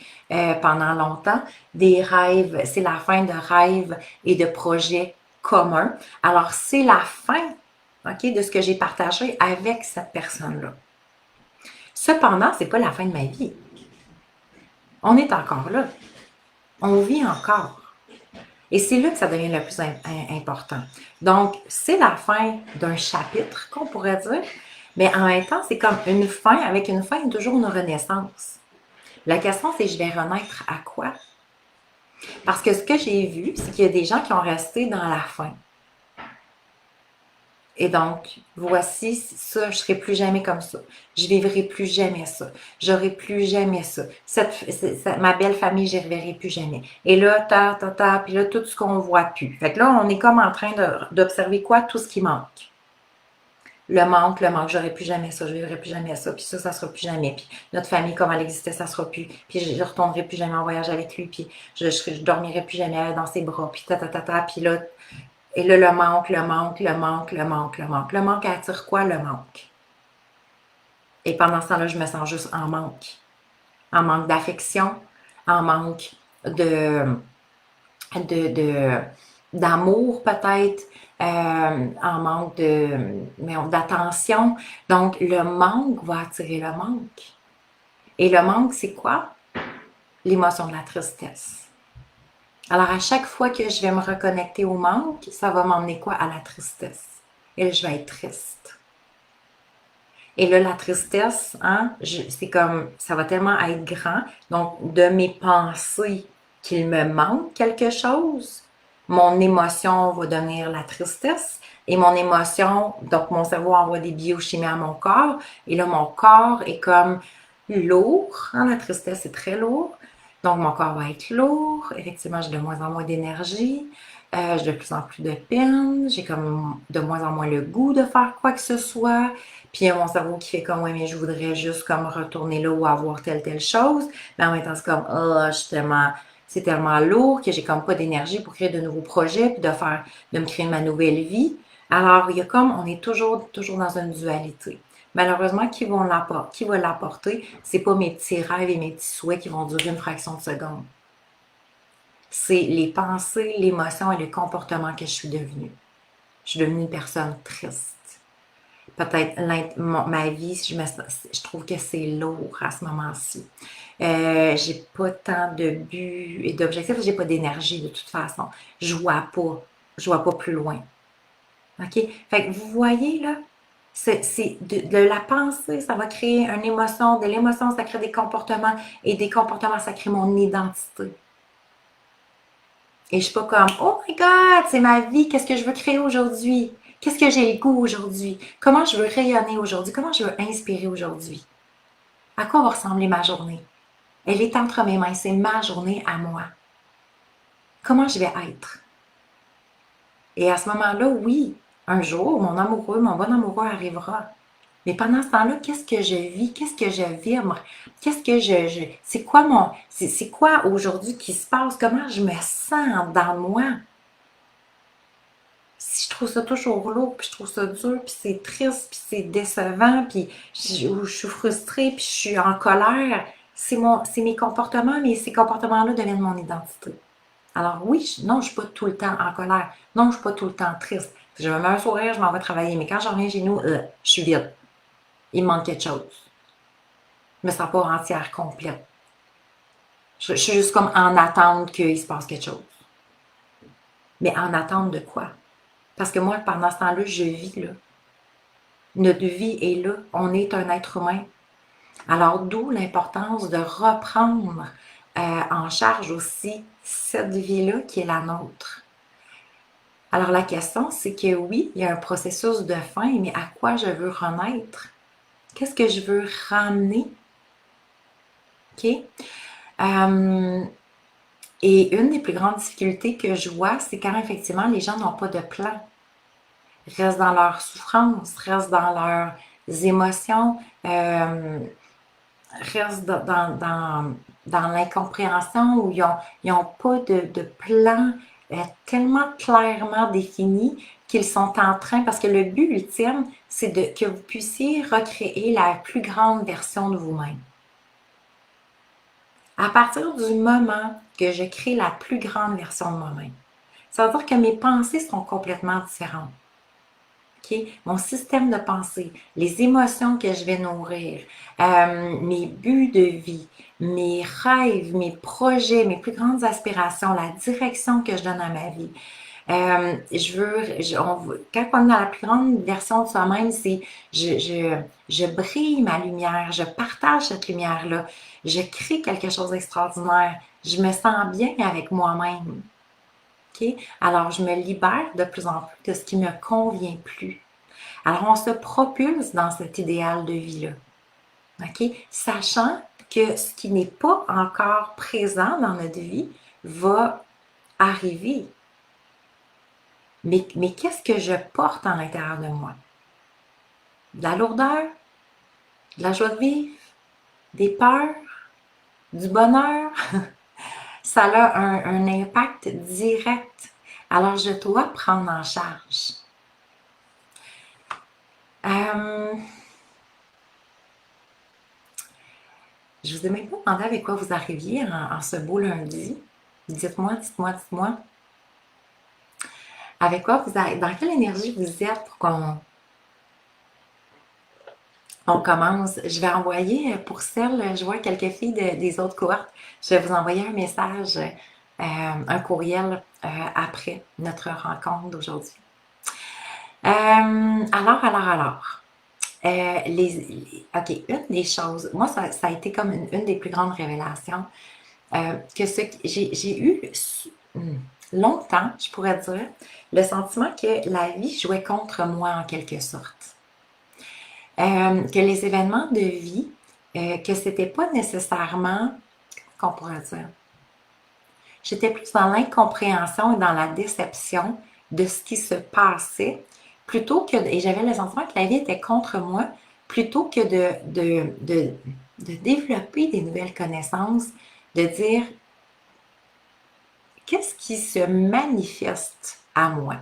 pendant longtemps. Des rêves, c'est la fin de rêves et de projets communs. Alors, c'est la fin, OK, de ce que j'ai partagé avec cette personne-là. Cependant, c'est pas la fin de ma vie. On est encore là. On vit encore. Et c'est là que ça devient le plus important. Donc, c'est la fin d'un chapitre, qu'on pourrait dire, mais en même temps, c'est comme une fin. Avec une fin, il y a toujours une renaissance. La question, c'est je vais renaître à quoi? Parce que ce que j'ai vu, c'est qu'il y a des gens qui ont resté dans la fin. Et donc, voici ça, je ne serai plus jamais comme ça. Je vivrai plus jamais ça. J'aurai plus jamais ça. Ma belle famille, je ne reverrai plus jamais. Et là, puis là, tout ce qu'on ne voit plus. Fait que là, on est comme en train d'observer quoi? Tout ce qui manque. Le manque, j'aurai plus jamais ça, je vivrai plus jamais ça, puis ça sera plus jamais. Puis notre famille, comme elle existait, ça sera plus. Puis je retournerai plus jamais en voyage avec lui, puis je dormirai plus jamais dans ses bras, puis puis là, et là, le manque. Le manque attire quoi, le manque? Et pendant ce temps-là, je me sens juste en manque. En manque d'affection, en manque de, d'amour peut-être, en manque d'attention. Donc, le manque va attirer le manque. Et le manque, c'est quoi? L'émotion de la tristesse. Alors, à chaque fois que je vais me reconnecter au manque, ça va m'emmener quoi? À la tristesse. Et là, je vais être triste. Et là, la tristesse, hein, c'est comme, ça va tellement être grand. Donc, de mes pensées qu'il me manque quelque chose, mon émotion va devenir la tristesse. Et mon émotion, donc mon cerveau envoie des biochimies à mon corps. Et là, mon corps est comme lourd. Hein, la tristesse est très lourd. Donc, mon corps va être lourd. Effectivement, j'ai de moins en moins d'énergie. J'ai de plus en plus de peine. J'ai comme de moins en moins le goût de faire quoi que ce soit. Puis il y a mon cerveau qui fait comme, ouais, mais je voudrais juste comme retourner là ou avoir telle chose. Mais en même temps, c'est comme, oh, c'est tellement lourd que j'ai comme pas d'énergie pour créer de nouveaux projets puis de me créer ma nouvelle vie. Alors, il y a comme, on est toujours dans une dualité. Malheureusement, qui va l'apporter? C'est pas mes petits rêves et mes petits souhaits qui vont durer une fraction de seconde. C'est les pensées, l'émotion et le comportement que je suis devenue. Je suis devenue une personne triste. Peut-être ma vie, je trouve que c'est lourd à ce moment-ci. J'ai pas tant de buts et d'objectifs, j'ai pas d'énergie de toute façon. Je vois pas plus loin. OK? Fait que vous voyez là, c'est de la pensée, ça va créer une émotion, de l'émotion, ça crée des comportements, et des comportements, ça crée mon identité. Et je suis pas comme, oh my God, c'est ma vie, qu'est-ce que je veux créer aujourd'hui? Qu'est-ce que j'ai le goût aujourd'hui? Comment je veux rayonner aujourd'hui? Comment je veux inspirer aujourd'hui? À quoi va ressembler ma journée? Elle est entre mes mains, c'est ma journée à moi. Comment je vais être? Et à ce moment-là, oui, un jour, mon bon amoureux arrivera. Mais pendant ce temps-là, qu'est-ce que je vis? Qu'est-ce que je vibre? Qu'est-ce que c'est quoi aujourd'hui qui se passe? Comment je me sens dans moi? Si je trouve ça toujours lourd, puis je trouve ça dur, puis c'est triste, puis c'est décevant, puis je suis frustrée, puis je suis en colère, c'est mes comportements, mais ces comportements-là deviennent mon identité. Alors oui, non, je suis pas tout le temps en colère. Non, je suis pas tout le temps triste. Je me mets un sourire, je m'en vais travailler, mais quand je reviens chez nous, je suis vide. Il me manque quelque chose. Je me sens pas entière, complète. Je suis juste comme en attente qu'il se passe quelque chose. Mais en attente de quoi? Parce que moi, pendant ce temps-là, je vis là. Notre vie est là. On est un être humain. Alors, d'où l'importance de reprendre en charge aussi cette vie-là qui est la nôtre. Alors, la question, c'est que oui, il y a un processus de fin, mais à quoi je veux renaître? Qu'est-ce que je veux ramener? OK? Et une des plus grandes difficultés que je vois, c'est quand effectivement les gens n'ont pas de plan, restent dans leur souffrance, restent dans leurs émotions, restent dans l'incompréhension où ils n'ont pas de plan tellement clairement défini qu'ils sont en train, parce que le but ultime, c'est que vous puissiez recréer la plus grande version de vous-même. À partir du moment que je crée la plus grande version de moi-même, ça veut dire que mes pensées sont complètement différentes. Okay? Mon système de pensée, les émotions que je vais nourrir, mes buts de vie, mes rêves, mes projets, mes plus grandes aspirations, la direction que je donne à ma vie. Quand on est dans la plus grande version de soi-même, c'est je brille ma lumière, je partage cette lumière-là, je crée quelque chose d'extraordinaire, je me sens bien avec moi-même. Okay? Alors, je me libère de plus en plus de ce qui ne me convient plus. Alors, on se propulse dans cet idéal de vie-là. Okay? Sachant que ce qui n'est pas encore présent dans notre vie va arriver. Mais qu'est-ce que je porte à l'intérieur de moi? De la lourdeur, de la joie de vivre, des peurs, du bonheur. Ça a un impact direct. Alors, je dois prendre en charge. Je vous ai même pas demandé avec quoi vous arriviez en ce beau lundi. Dites-moi, dites-moi, dites-moi. Avec quoi vous arrivez, dans quelle énergie vous êtes pour qu'on commence? Je vais envoyer pour celles, je vois quelques filles des autres cohortes, je vais vous envoyer un message, un courriel après notre rencontre d'aujourd'hui. Alors. OK, une des choses, moi, ça a été comme une des plus grandes révélations, que j'ai eu longtemps, je pourrais dire, le sentiment que la vie jouait contre moi en quelque sorte. Que les événements de vie, que c'était pas nécessairement, qu'on pourrait dire, j'étais plus dans l'incompréhension et dans la déception de ce qui se passait, plutôt que, et j'avais le sentiment que la vie était contre moi, plutôt que de développer des nouvelles connaissances, de dire qu'est-ce qui se manifeste à moi,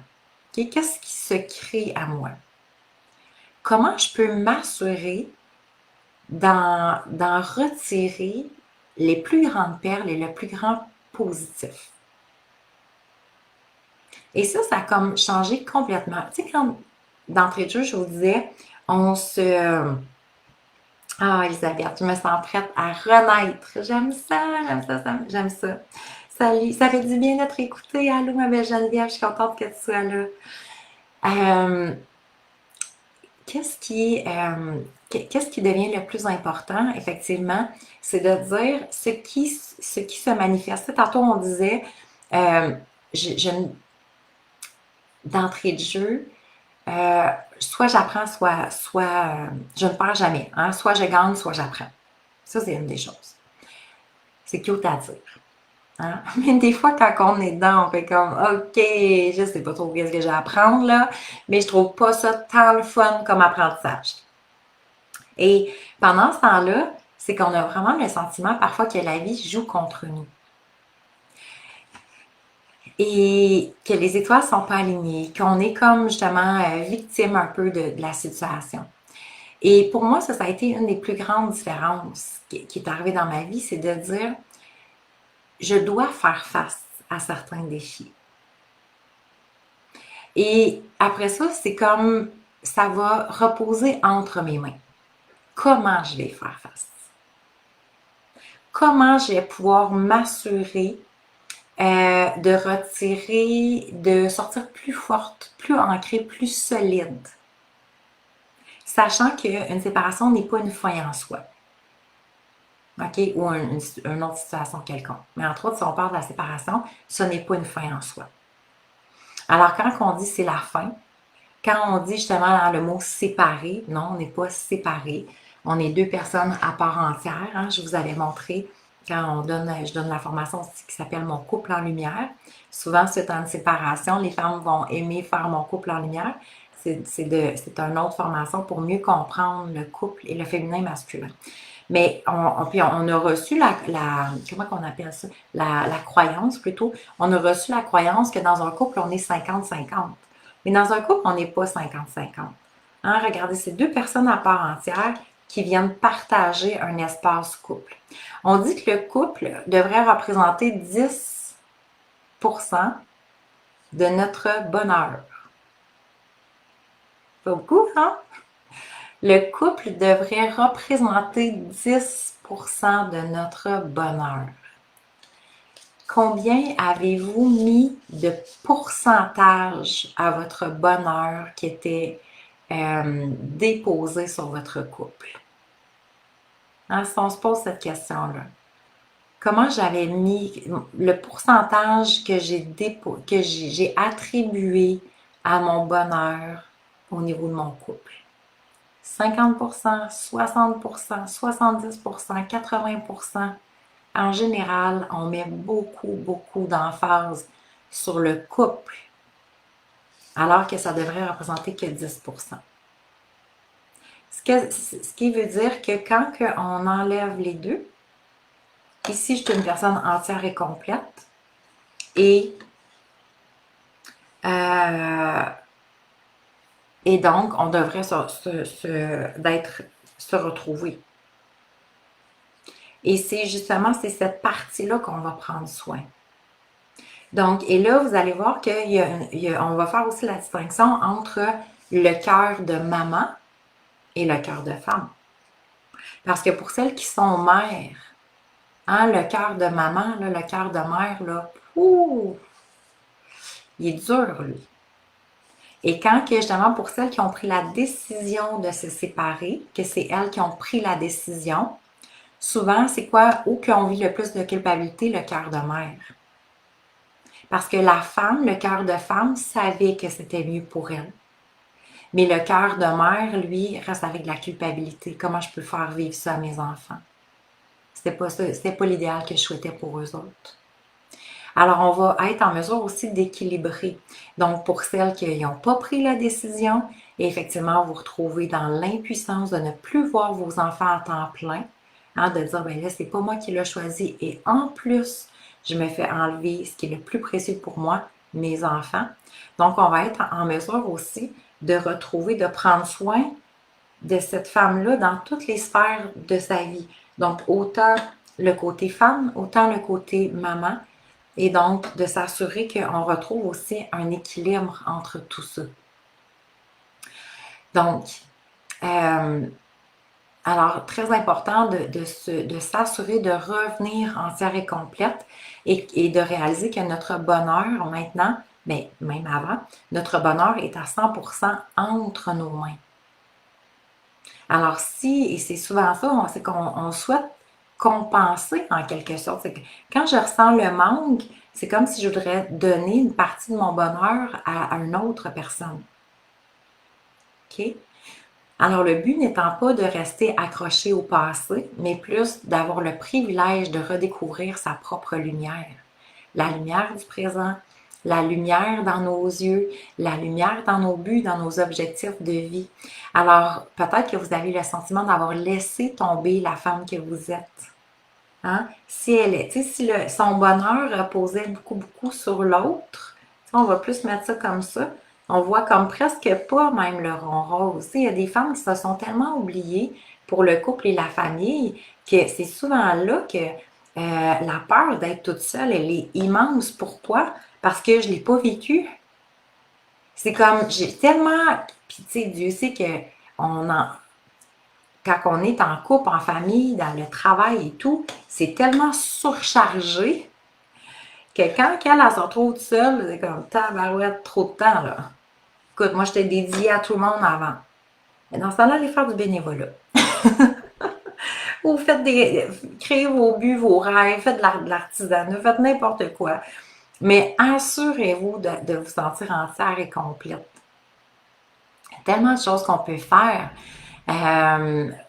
qu'est-ce qui se crée à moi, comment je peux m'assurer d'en retirer les plus grandes perles et le plus grand positif. Et ça a comme changé complètement. Tu sais, quand d'entrée de jeu, je vous disais, on se... Ah, Elisabeth, je me sens prête à renaître. J'aime ça, j'aime ça. Salut, ça fait du bien d'être écoutée. Allô, ma belle Geneviève, je suis contente que tu sois là. Qu'est-ce qui devient le plus important, effectivement, c'est de dire ce qui se manifeste. Tantôt, on disait, d'entrée de jeu, soit j'apprends, soit je ne perds jamais. Hein? Soit je gagne, soit j'apprends. Ça, c'est une des choses. C'est cute à dire. Hein? Mais des fois, quand on est dedans, on fait comme, OK, je sais pas trop qu'est-ce que j'ai à apprendre, là, mais je trouve pas ça tant le fun comme apprentissage. Et pendant ce temps-là, c'est qu'on a vraiment le sentiment parfois que la vie joue contre nous. Et que les étoiles sont pas alignées, qu'on est comme justement victime un peu de la situation. Et pour moi, ça a été une des plus grandes différences qui est arrivée dans ma vie, c'est de dire, je dois faire face à certains défis. Et après ça, c'est comme, ça va reposer entre mes mains. Comment je vais y faire face? Comment je vais pouvoir m'assurer de retirer, de sortir plus forte, plus ancrée, plus solide. Sachant qu'une séparation n'est pas une fin en soi. OK? Ou une autre situation quelconque. Mais entre autres, si on parle de la séparation, ce n'est pas une fin en soi. Alors, quand on dit c'est la fin, quand on dit justement dans le mot séparé, non, on n'est pas séparés. On est deux personnes à part entière. Hein. Je vous avais montré quand je donne la formation aussi qui s'appelle Mon couple en lumière. Souvent, c'est en séparation. Les femmes vont aimer faire Mon couple en lumière. C'est une autre formation pour mieux comprendre le couple et le féminin masculin. Mais puis on a reçu comment on appelle ça? La croyance plutôt. On a reçu la croyance que dans un couple, on est 50-50. Mais dans un couple, on n'est pas 50-50. Hein? Regardez, c'est deux personnes à part entière qui viennent partager un espace couple. On dit que le couple devrait représenter 10% de notre bonheur. Pas beaucoup, hein? Le couple devrait représenter 10% de notre bonheur. Combien avez-vous mis de pourcentage à votre bonheur qui était déposé sur votre couple? Hein, si on se pose cette question-là, comment j'avais mis le pourcentage que j'ai attribué à mon bonheur au niveau de mon couple? 50%, 60%, 70%, 80%. En général, on met beaucoup, beaucoup d'emphase sur le couple, alors que ça devrait représenter que 10%. Ce qui veut dire que quand on enlève les deux, ici, je suis une personne entière et complète, et donc, on devrait se retrouver. Et c'est justement, c'est cette partie-là qu'on va prendre soin. Donc, et là, vous allez voir qu'on va faire aussi la distinction entre le cœur de maman et le cœur de femme. Parce que pour celles qui sont mères, hein, le cœur de maman, là, le cœur de mère, là, il est dur, lui. Et quand justement, pour celles qui ont pris la décision de se séparer, que c'est elles qui ont pris la décision, souvent, c'est quoi? Où qu'on vit le plus de culpabilité? Le cœur de mère. Parce que la femme, le cœur de femme, savait que c'était mieux pour elle. Mais le cœur de mère, lui, reste avec de la culpabilité. Comment je peux faire vivre ça à mes enfants? C'était pas ça, c'était pas l'idéal que je souhaitais pour eux autres. Alors, on va être en mesure aussi d'équilibrer. Donc, pour celles qui n'ont pas pris la décision, et effectivement, vous retrouvez dans l'impuissance de ne plus voir vos enfants à temps plein, hein, de dire, ben là, c'est pas moi qui l'ai choisi, et en plus, je me fais enlever ce qui est le plus précieux pour moi, mes enfants. Donc, on va être en mesure aussi de retrouver, de prendre soin de cette femme-là dans toutes les sphères de sa vie. Donc, autant le côté femme, autant le côté maman, et donc de s'assurer qu'on retrouve aussi un équilibre entre tout ça. Donc, alors, très important de s'assurer de revenir entière et complète et de réaliser que notre bonheur maintenant, mais même avant, notre bonheur est à 100% entre nos mains. Alors si, et c'est souvent ça, c'est qu'on souhaite compenser en quelque sorte. C'est que quand je ressens le manque, c'est comme si je voudrais donner une partie de mon bonheur à une autre personne. OK? Alors, le but n'étant pas de rester accroché au passé, mais plus d'avoir le privilège de redécouvrir sa propre lumière. La lumière du présent, la lumière dans nos yeux, la lumière dans nos buts, dans nos objectifs de vie. Alors, peut-être que vous avez le sentiment d'avoir laissé tomber la femme que vous êtes. Hein? Si elle est, si son bonheur reposait beaucoup, beaucoup sur l'autre, on va plus mettre ça comme ça. On voit comme presque pas même le rond rose. Il y a des femmes qui se sont tellement oubliées pour le couple et la famille que c'est souvent là que la peur d'être toute seule, elle est immense. Pourquoi? Parce que je ne l'ai pas vécu. C'est comme, j'ai tellement, puis tu sais, Dieu sait que quand on est en couple, en famille, dans le travail et tout, c'est tellement surchargé que quand elle se retrouve toute seule, c'est comme tabarouette, trop de temps, là. Écoute, moi, j'étais dédiée à tout le monde avant. Mais dans ce temps-là, aller faire du bénévolat. ou créez vos buts, vos rêves, faites de l'artisanat, faites n'importe quoi. Mais assurez-vous de vous sentir entière et complète. Il y a tellement de choses qu'on peut faire,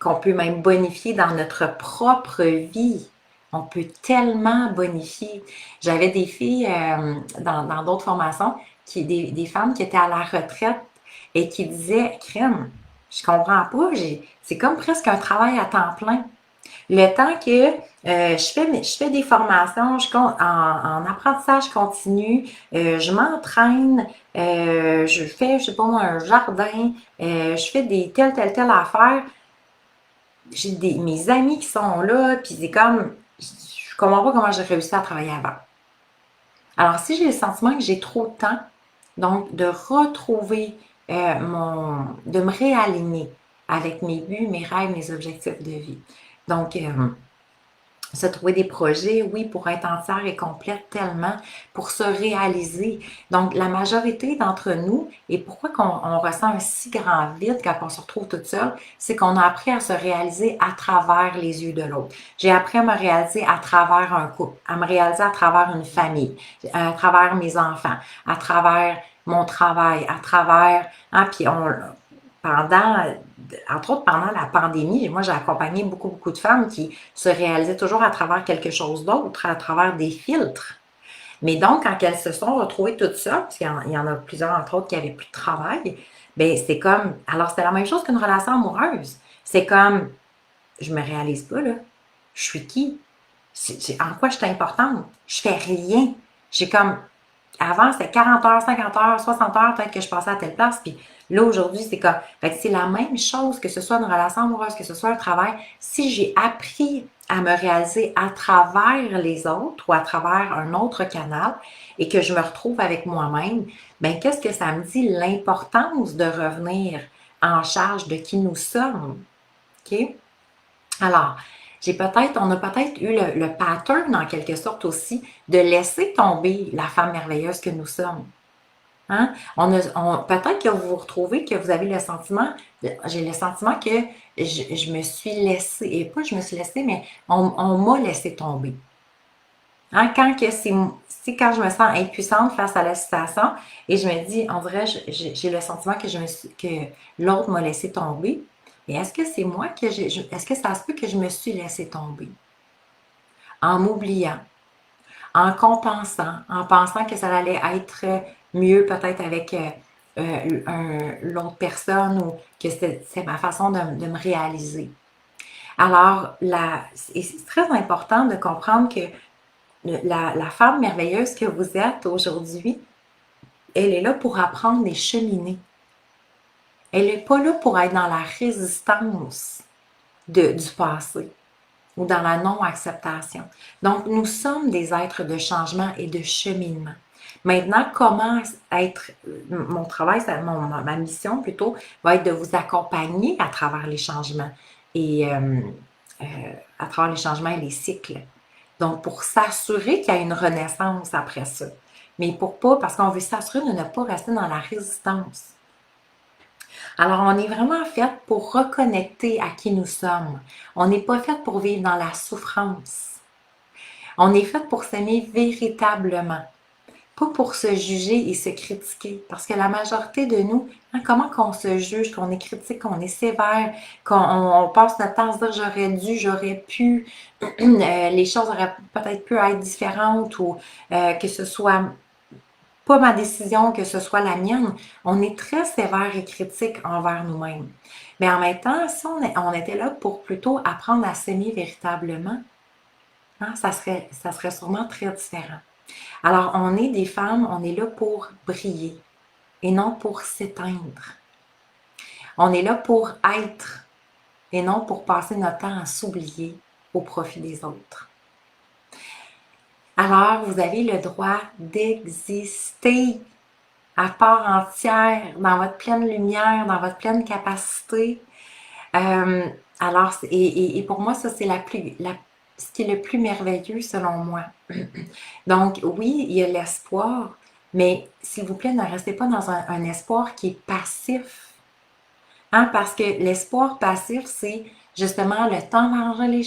qu'on peut même bonifier dans notre propre vie. On peut tellement bonifier. J'avais des filles dans d'autres formations, des femmes qui étaient à la retraite et qui disaient, crème, je comprends pas, c'est comme presque un travail à temps plein. Le temps que je fais des formations en apprentissage continu, je m'entraîne, je fais, je sais pas moi, un jardin, je fais telle affaire. J'ai mes amis qui sont là, puis c'est comme, je comprends pas comment j'ai réussi à travailler avant. Alors, si j'ai le sentiment que j'ai trop de temps, donc de retrouver de me réaligner avec mes buts, mes rêves, mes objectifs de vie. Donc, se trouver des projets, oui, pour être entière et complète tellement, pour se réaliser. Donc, la majorité d'entre nous, et pourquoi on ressent un si grand vide quand on se retrouve toute seule, c'est qu'on a appris à se réaliser à travers les yeux de l'autre. J'ai appris à me réaliser à travers un couple, à me réaliser à travers une famille, à travers mes enfants, à travers mon travail, à travers, hein, puis entre autres pendant la pandémie, moi j'ai accompagné beaucoup de femmes qui se réalisaient toujours à travers quelque chose d'autre, à travers des filtres. Mais donc, quand elles se sont retrouvées toutes seules, parce qu'il y en a plusieurs, entre autres, qui n'avaient plus de travail, ben c'est comme, alors c'est la même chose qu'une relation amoureuse. C'est comme, je me réalise pas, là. Je suis qui? En quoi je suis importante? Je fais rien. J'ai comme, avant, c'était 40 heures, 50 heures, 60 heures, peut-être que je passais à telle place. Puis là, aujourd'hui, c'est comme, fait que c'est la même chose, que ce soit une relation amoureuse, que ce soit un travail. Si j'ai appris à me réaliser à travers les autres ou à travers un autre canal et que je me retrouve avec moi-même, ben qu'est-ce que ça me dit? L'importance de revenir en charge de qui nous sommes. OK? Alors, on a peut-être eu le pattern en quelque sorte aussi de laisser tomber la femme merveilleuse que nous sommes. Hein? Peut-être que vous vous retrouvez, que vous avez le sentiment, j'ai le sentiment que je me suis laissée, et pas je me suis laissée, mais on m'a laissé tomber. Hein? Quand je me sens impuissante face à la situation et je me dis, on dirait, j'ai le sentiment que l'autre m'a laissé tomber. Et est-ce que c'est moi est-ce que ça se peut que je me suis laissé tomber? En m'oubliant, en compensant, en pensant que ça allait être mieux peut-être avec l'autre personne ou que c'est ma façon de me réaliser. Alors, c'est très important de comprendre que la femme merveilleuse que vous êtes aujourd'hui, elle est là pour apprendre et cheminer. Elle n'est pas là pour être dans la résistance du passé ou dans la non-acceptation. Donc, nous sommes des êtres de changement et de cheminement. Maintenant, comment être, mon travail, ma mission plutôt, va être de vous accompagner à travers les changements et à travers les changements et les cycles. Donc, pour s'assurer qu'il y a une renaissance après ça. Mais parce qu'on veut s'assurer de ne pas rester dans la résistance. Alors, on est vraiment fait pour reconnecter à qui nous sommes. On n'est pas fait pour vivre dans la souffrance. On est fait pour s'aimer véritablement. Pas pour se juger et se critiquer. Parce que la majorité de nous, hein, comment qu'on se juge, qu'on est critique, qu'on est sévère, qu'on passe notre temps à se dire j'aurais dû, j'aurais pu, les choses auraient peut-être pu être différentes ou que ce soit pas ma décision, que ce soit la mienne. On est très sévère et critique envers nous-mêmes. Mais en même temps, si on était là pour plutôt apprendre à s'aimer véritablement, hein, ça serait sûrement très différent. Alors, on est des femmes, on est là pour briller et non pour s'éteindre. On est là pour être et non pour passer notre temps à s'oublier au profit des autres. Alors, vous avez le droit d'exister à part entière, dans votre pleine lumière, dans votre pleine capacité. Alors, et pour moi, ça, c'est ce qui est le plus merveilleux selon moi. Donc, oui, il y a l'espoir, mais s'il vous plaît, ne restez pas dans un espoir qui est passif. Hein, parce que l'espoir passif, c'est Justement, le temps va arranger les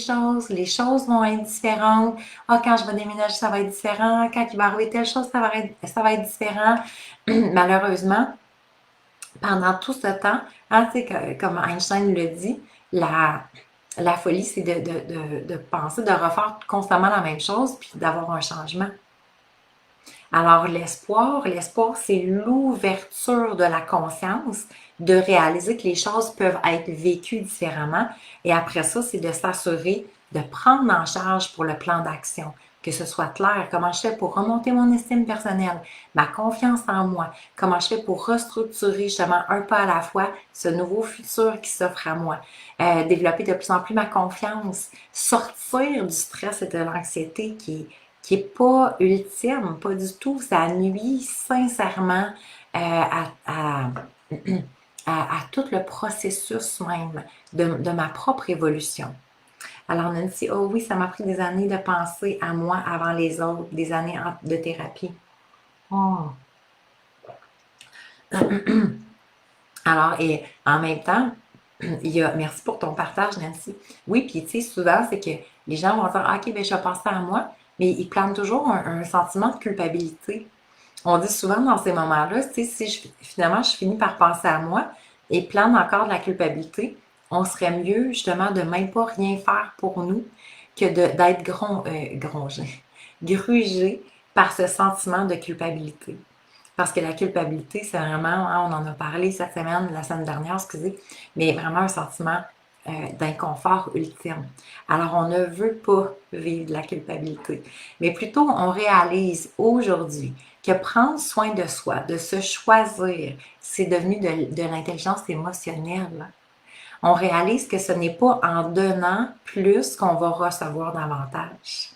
choses vont être différentes. Ah, quand je vais déménager, ça va être différent. Quand il va arriver telle chose, ça va être différent. Malheureusement, pendant tout ce temps, hein, comme Einstein le dit, la folie, c'est de penser, de refaire constamment la même chose, puis d'avoir un changement. Alors, l'espoir, c'est l'ouverture de la conscience, de réaliser que les choses peuvent être vécues différemment. Et après ça, c'est de s'assurer de prendre en charge pour le plan d'action, que ce soit clair, comment je fais pour remonter mon estime personnelle, ma confiance en moi, comment je fais pour restructurer justement un pas à la fois ce nouveau futur qui s'offre à moi, développer de plus en plus ma confiance, sortir du stress et de l'anxiété qui est pas ultime, pas du tout. Ça nuit sincèrement à tout le processus même de ma propre évolution. Alors, Nancy, oh oui, ça m'a pris des années de penser à moi avant les autres, des années de thérapie. Oh. Alors, et en même temps, merci pour ton partage, Nancy. Oui, puis tu sais, souvent, c'est que les gens vont dire, OK, ben, je vais penser à moi, mais ils plantent toujours un sentiment de culpabilité. On dit souvent dans ces moments-là, tu sais, si finalement je finis par penser à moi et plane encore de la culpabilité, on serait mieux justement de même pas rien faire pour nous que d'être grugé par ce sentiment de culpabilité. Parce que la culpabilité, c'est vraiment, hein, on en a parlé cette semaine, la semaine dernière, excusez, mais vraiment un sentiment d'inconfort ultime. Alors, on ne veut pas vivre de la culpabilité, mais plutôt on réalise aujourd'hui que prendre soin de soi, de se choisir, c'est devenu de l'intelligence émotionnelle. On réalise que ce n'est pas en donnant plus qu'on va recevoir davantage,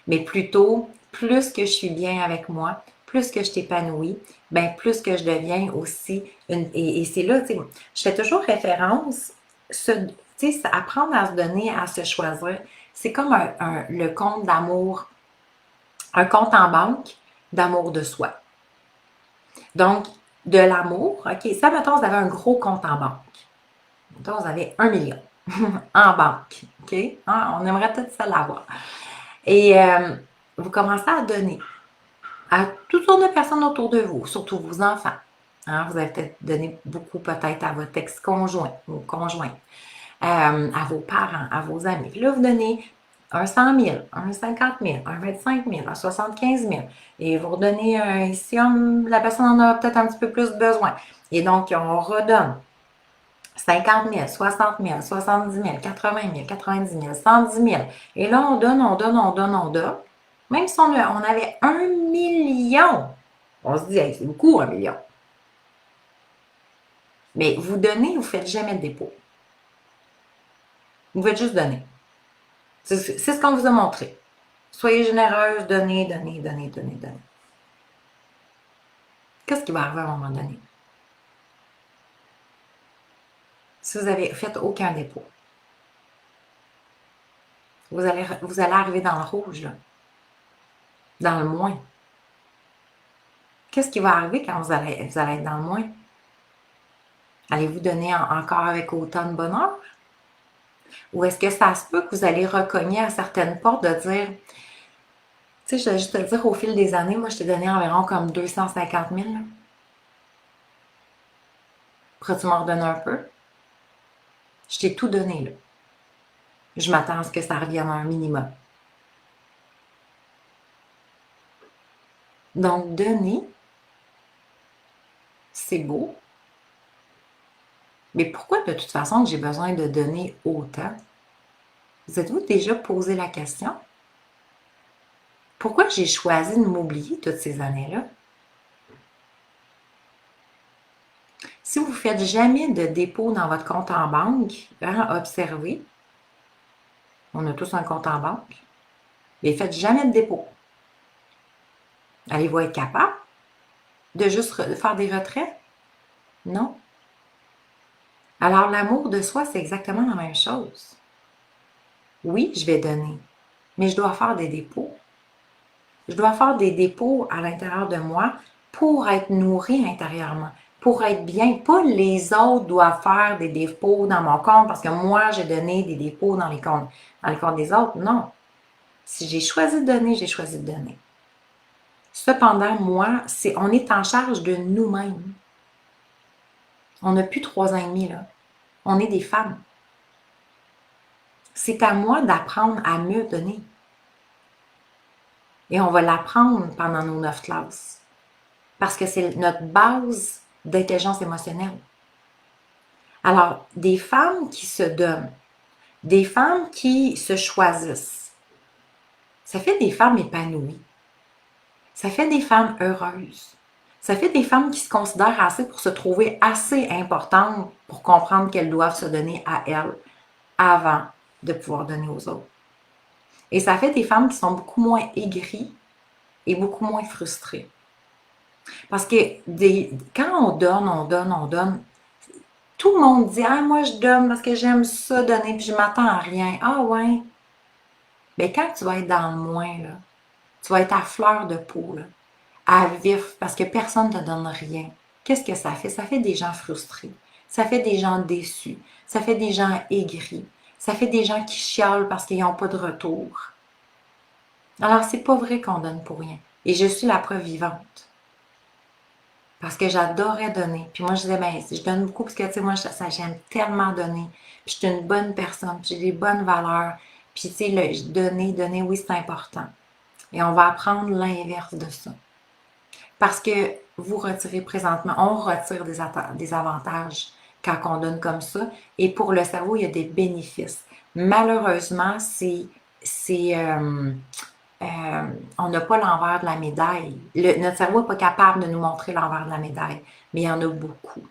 mais plutôt plus que je suis bien avec moi, plus que je t'épanouis, ben plus que je deviens aussi et c'est là, tu sais, je fais toujours référence, tu sais, apprendre à se donner, à se choisir, c'est comme le compte d'amour, un compte en banque d'amour de soi. Donc, de l'amour, OK, ça, mettons, vous avez un gros compte en banque. Mettons, vous avez 1 million en banque, OK? Hein, on aimerait tout ça l'avoir. Et vous commencez à donner à toutes sortes de personnes autour de vous, surtout vos enfants. Hein, vous avez peut-être donné beaucoup peut-être à votre ex-conjoint ou conjoint, à vos parents, à vos amis. Là, vous donnez un 100 000, un 50 000, un 25 000, un 75 000. Et vous redonnez ici, la personne en a peut-être un petit peu plus besoin. Et donc, on redonne 50 000, 60 000, 70 000, 80 000, 90 000, 110 000. Et là, on donne, on donne, on donne, on donne. Même si on avait 1 million, on se dit, hey, c'est beaucoup 1 million. Mais vous donnez, vous ne faites jamais de dépôt. Vous faites juste donner. C'est ce qu'on vous a montré. Soyez généreuse, donnez, donnez, donnez, donnez, donnez. Qu'est-ce qui va arriver à un moment donné? Si vous avez fait aucun dépôt, vous allez arriver dans le rouge, là, dans le moins. Qu'est-ce qui va arriver quand vous allez être dans le moins? Allez-vous donner encore avec autant de bonheur? Ou est-ce que ça se peut que vous allez recogner à certaines portes de dire, tu sais, je vais juste te dire, au fil des années, moi, je t'ai donné environ comme 250 000. Pourrais-tu m'en redonner un peu? Je t'ai tout donné, là. Je m'attends à ce que ça revienne à un minimum. Donc, donner, c'est beau. Mais pourquoi de toute façon que j'ai besoin de donner autant? Vous êtes-vous déjà posé la question? Pourquoi j'ai choisi de m'oublier toutes ces années-là? Si vous ne faites jamais de dépôt dans votre compte en banque, hein, observez, on a tous un compte en banque, mais faites jamais de dépôt. Allez-vous être capable de juste faire des retraits? Non. Alors, l'amour de soi, c'est exactement la même chose. Oui, je vais donner, mais je dois faire des dépôts. Je dois faire des dépôts à l'intérieur de moi pour être nourrie intérieurement, pour être bien. Pas les autres doivent faire des dépôts dans mon compte parce que moi, j'ai donné des dépôts dans les comptes des autres. Non. Si j'ai choisi de donner, j'ai choisi de donner. Cependant, moi, on est en charge de nous-mêmes. On n'a plus 3 ans et demi, là. On est des femmes. C'est à moi d'apprendre à mieux donner. Et on va l'apprendre pendant nos 9 classes. Parce que c'est notre base d'intelligence émotionnelle. Alors, des femmes qui se donnent, des femmes qui se choisissent, ça fait des femmes épanouies. Ça fait des femmes heureuses. Ça fait des femmes qui se considèrent assez pour se trouver assez importantes pour comprendre qu'elles doivent se donner à elles avant de pouvoir donner aux autres. Et ça fait des femmes qui sont beaucoup moins aigries et beaucoup moins frustrées. Parce que quand on donne, tout le monde dit « Ah, moi je donne parce que j'aime ça donner puis je m'attends à rien. » Ah ouais? Mais quand tu vas être dans le moins, là, tu vas être à fleur de peau, là, à vif, parce que personne ne te donne rien. Qu'est-ce que ça fait? Ça fait des gens frustrés. Ça fait des gens déçus. Ça fait des gens aigris. Ça fait des gens qui chialent parce qu'ils n'ont pas de retour. Alors, c'est pas vrai qu'on donne pour rien. Et je suis la preuve vivante. Parce que j'adorais donner. Puis moi, je disais, ben, je donne beaucoup parce que, tu sais, moi, j'aime tellement donner. Puis je suis une bonne personne. Puis j'ai des bonnes valeurs. Puis, tu sais, donner, oui, c'est important. Et on va apprendre l'inverse de ça. Parce que vous retirez présentement, on retire des avantages quand on donne comme ça. Et pour le cerveau, il y a des bénéfices. Malheureusement, on n'a pas l'envers de la médaille. Notre cerveau n'est pas capable de nous montrer l'envers de la médaille, mais il y en a beaucoup.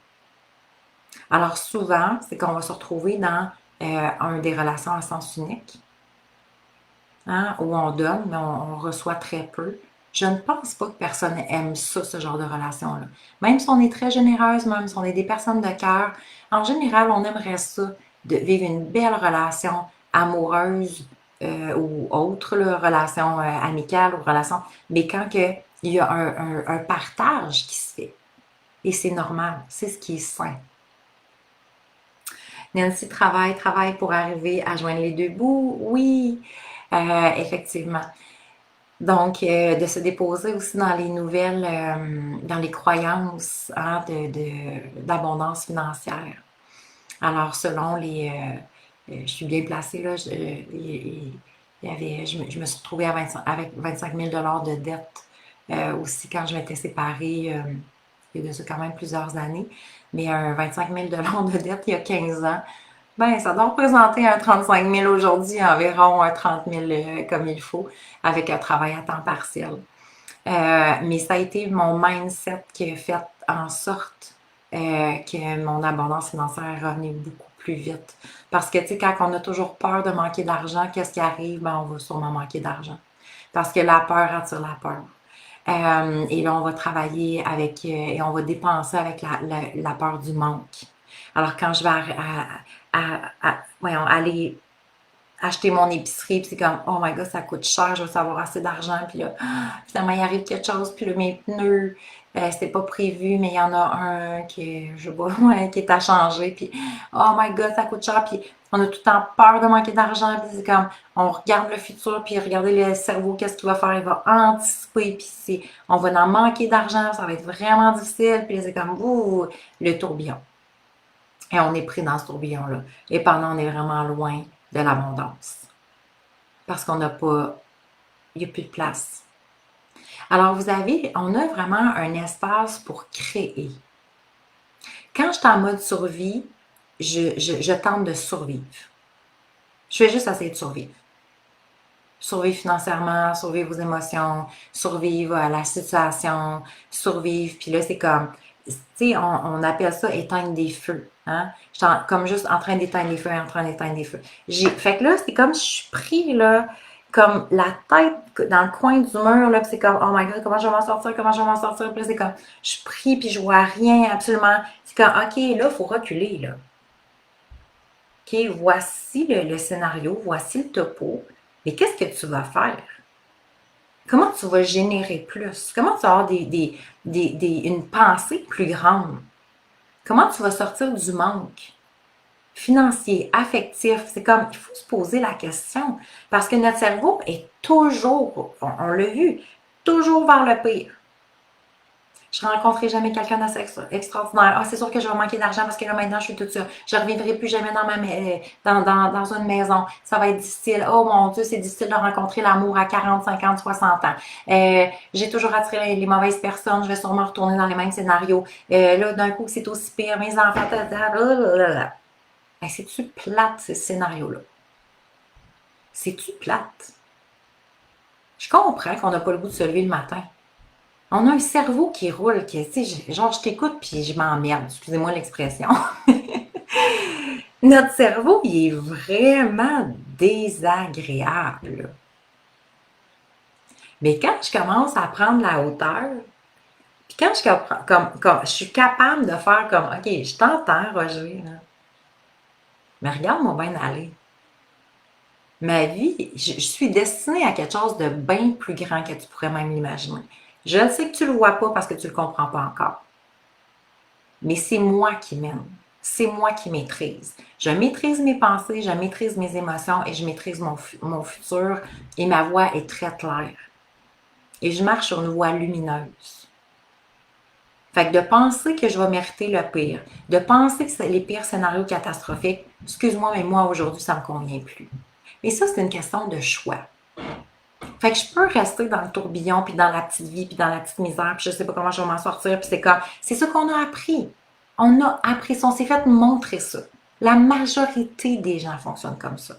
Alors souvent, c'est qu'on va se retrouver dans des relations à sens unique, hein, où on donne, mais on reçoit très peu. Je ne pense pas que personne aime ça, ce genre de relation-là. Même si on est très généreuse, même si on est des personnes de cœur, en général, on aimerait ça, de vivre une belle relation amoureuse ou autre, là, relation amicale ou relation, mais quand il y a un partage qui se fait. Et c'est normal, c'est ce qui est sain. Nancy travaille pour arriver à joindre les deux bouts. Oui, effectivement. Donc, de se déposer aussi dans les nouvelles, dans les croyances hein, d'abondance financière. Alors, selon je suis bien placée, là, je me suis retrouvée avec 25 000 de dette aussi quand je m'étais séparée, il y a de ça quand même plusieurs années, mais un 25 000 de dette il y a 15 ans, ben, ça doit représenter un 35 000 aujourd'hui, environ un 30 000 comme il faut, avec un travail à temps partiel. Mais ça a été mon mindset qui a fait en sorte que mon abondance financière est revenue beaucoup plus vite. Parce que, tu sais, quand on a toujours peur de manquer d'argent, qu'est-ce qui arrive? Ben, on va sûrement manquer d'argent. Parce que la peur attire la peur. Et là, on va travailler avec, et on va dépenser avec la peur du manque. Alors, quand je vais aller acheter mon épicerie, puis c'est comme, oh my god, ça coûte cher, je veux savoir assez d'argent, puis là, finalement, il arrive quelque chose, puis là, mes pneus, c'était pas prévu, mais il y en a un qui est à changer, puis oh my god, ça coûte cher, puis on a tout le temps peur de manquer d'argent, puis c'est comme, on regarde le futur, puis regardez le cerveau, qu'est-ce qu'il va faire, il va anticiper, puis on va en manquer d'argent, ça va être vraiment difficile, puis c'est comme, ouh, le tourbillon. Et on est pris dans ce tourbillon-là. Et pendant, on est vraiment loin de l'abondance. Parce qu'on n'a pas, il n'y a plus de place. Alors, on a vraiment un espace pour créer. Quand je suis en mode survie, je tente de survivre. Je fais juste essayer de survivre. Survivre financièrement, survivre aux émotions, survivre à la situation, survivre. Puis là, c'est comme, tu sais, on appelle ça éteindre des feux. Hein? Je suis comme juste en train d'éteindre les feux, en train d'éteindre des feux. Fait que là, c'est comme si je suis pris, là, comme la tête dans le coin du mur, là, puis c'est comme, oh my god, comment je vais m'en sortir, comment je vais m'en sortir. Puis là, c'est comme, je suis pris, puis je vois rien, absolument. C'est comme, ok, là, il faut reculer, là. OK, voici le scénario, voici le topo, mais qu'est-ce que tu vas faire? Comment tu vas générer plus? Comment tu vas avoir une pensée plus grande? Comment tu vas sortir du manque financier, affectif? C'est comme, il faut se poser la question. Parce que notre cerveau est toujours, on l'a vu, toujours vers le pire. Je ne rencontrerai jamais quelqu'un d'assez extraordinaire. Ah, c'est sûr que je vais manquer d'argent parce que là, maintenant, je suis toute seule. Je ne reviendrai plus jamais dans une maison. Ça va être difficile. Oh mon Dieu, c'est difficile de rencontrer l'amour à 40, 50, 60 ans. J'ai toujours attiré les mauvaises personnes. Je vais sûrement retourner dans les mêmes scénarios. Là, d'un coup, c'est aussi pire. Mes enfants, blablabla. Ben, c'est-tu plate, ces scénarios-là? C'est-tu plate? Je comprends qu'on n'a pas le goût de se lever le matin. On a un cerveau qui roule, qui, tu sais, genre, je t'écoute puis je m'emmerde, excusez-moi l'expression. Notre cerveau, il est vraiment désagréable. Mais quand je commence à prendre la hauteur, puis quand je suis capable de faire comme, OK, je t'entends, Roger, là, mais regarde-moi bien aller. Ma vie, je suis destinée à quelque chose de bien plus grand que tu pourrais même l'imaginer. Je le sais que tu ne le vois pas parce que tu ne le comprends pas encore. Mais c'est moi qui mène. C'est moi qui maîtrise. Je maîtrise mes pensées, je maîtrise mes émotions et je maîtrise mon futur et ma voie est très claire. Et je marche sur une voie lumineuse. Fait que de penser que je vais mériter le pire, de penser que c'est les pires scénarios catastrophiques, excuse-moi, mais moi aujourd'hui, ça ne me convient plus. Mais ça, c'est une question de choix. Fait que je peux rester dans le tourbillon, puis dans la petite vie, puis dans la petite misère, puis je sais pas comment je vais m'en sortir, puis c'est comme, c'est ça qu'on a appris. On a appris ça, on s'est fait montrer ça. La majorité des gens fonctionnent comme ça.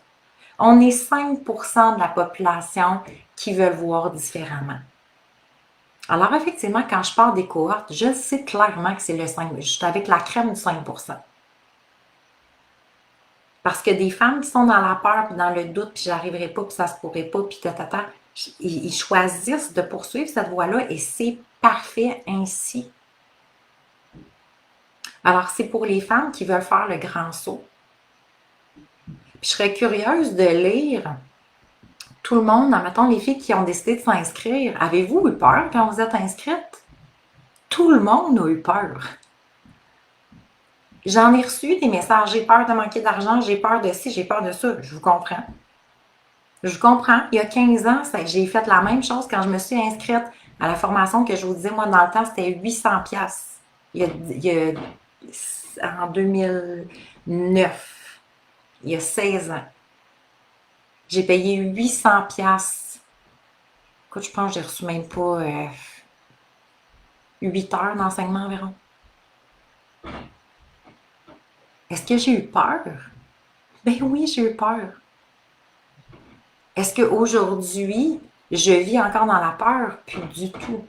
On est 5% de la population qui veulent voir différemment. Alors effectivement, quand je pars des cohortes, je sais clairement que c'est le 5%. Je suis avec la crème du 5%. Parce que des femmes qui sont dans la peur, puis dans le doute, puis j'arriverai pas, puis ça se pourrait pas, puis tatata, ils choisissent de poursuivre cette voie-là et c'est parfait ainsi. Alors, c'est pour les femmes qui veulent faire le grand saut. Puis je serais curieuse de lire tout le monde, admettons les filles qui ont décidé de s'inscrire. Avez-vous eu peur quand vous êtes inscrite? Tout le monde a eu peur. J'en ai reçu des messages, j'ai peur de manquer d'argent, j'ai peur de ci, j'ai peur de ça. Je vous comprends. Je vous comprends. Il y a 15 ans, j'ai fait la même chose quand je me suis inscrite à la formation que je vous disais, moi, dans le temps, c'était 800 pièces. En 2009, il y a 16 ans. J'ai payé 800 pièces. Écoute, je pense que j'ai reçu même pas 8 heures d'enseignement environ. Est-ce que j'ai eu peur? Ben oui, j'ai eu peur. Est-ce qu'aujourd'hui, je vis encore dans la peur? Plus du tout.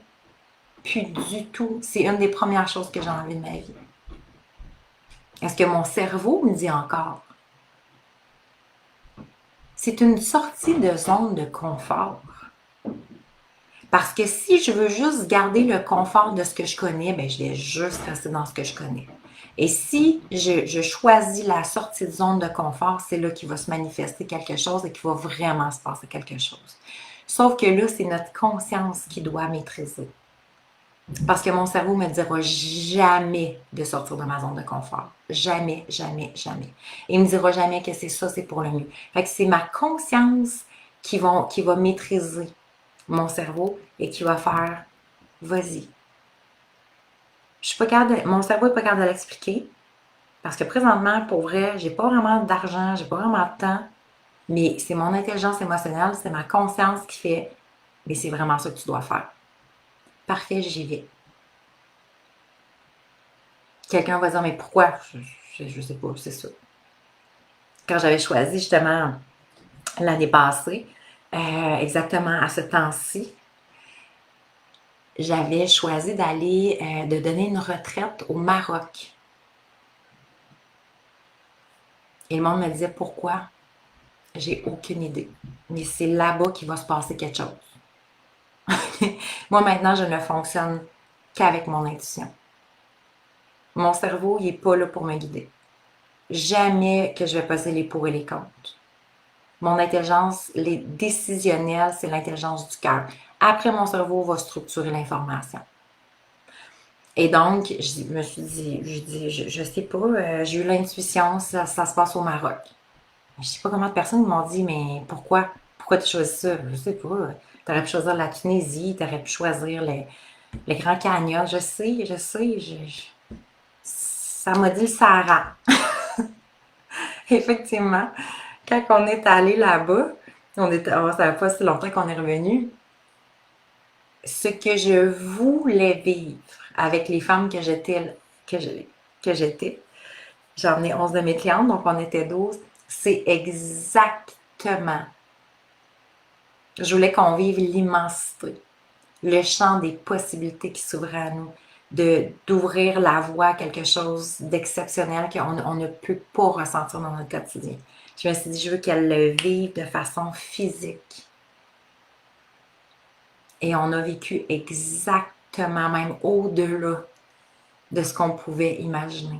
Plus du tout. C'est une des premières choses que j'ai envie de ma vie. Est-ce que mon cerveau me dit encore? C'est une sortie de zone de confort. Parce que si je veux juste garder le confort de ce que je connais, ben je vais juste rester dans ce que je connais. Et si je choisis la sortie de zone de confort, c'est là qu'il va se manifester quelque chose et qu'il va vraiment se passer quelque chose. Sauf que là, c'est notre conscience qui doit maîtriser. Parce que mon cerveau me dira jamais de sortir de ma zone de confort. Jamais, jamais, jamais. Et il me dira jamais que c'est ça, c'est pour le mieux. Fait que c'est ma conscience qui va maîtriser mon cerveau et qui va faire vas-y. Je suis pas capable mon cerveau n'est pas capable de l'expliquer. Parce que présentement, pour vrai, j'ai pas vraiment d'argent, j'ai pas vraiment de temps. Mais c'est mon intelligence émotionnelle, c'est ma conscience qui fait mais c'est vraiment ça que tu dois faire. Parfait, j'y vais. Quelqu'un va dire, mais pourquoi? Je sais pas, c'est ça. Quand j'avais choisi justement l'année passée, exactement à ce temps-ci, j'avais choisi d'aller, de donner une retraite au Maroc. Et le monde me disait pourquoi? J'ai aucune idée. Mais c'est là-bas qu'il va se passer quelque chose. Moi maintenant, je ne fonctionne qu'avec mon intuition. Mon cerveau, il n'est pas là pour me guider. Jamais que je vais passer les pour et les contre. Mon intelligence, les décisionnelle, c'est l'intelligence du cœur. Après, mon cerveau va structurer l'information. Et donc, je me suis dit, je sais pas, j'ai eu l'intuition, ça se passe au Maroc. Je sais pas comment de personnes m'ont dit, mais pourquoi? Pourquoi tu choisis ça? Je sais pas. T'aurais pu choisir la Tunisie, t'aurais pu choisir les Grands Canyons. Je sais, ça m'a dit le Sahara. Effectivement, quand on est allé là-bas, ça fait pas si longtemps qu'on est revenu, ce que je voulais vivre avec les femmes que je- que j'étais, j'en ai 11 de mes clientes, donc on était 12, c'est exactement. Je voulais qu'on vive l'immensité, le champ des possibilités qui s'ouvrait à nous, d'ouvrir la voie à quelque chose d'exceptionnel qu'on ne peut pas ressentir dans notre quotidien. Je me suis dit, je veux qu'elle le vive de façon physique. Et on a vécu exactement, même au-delà de ce qu'on pouvait imaginer.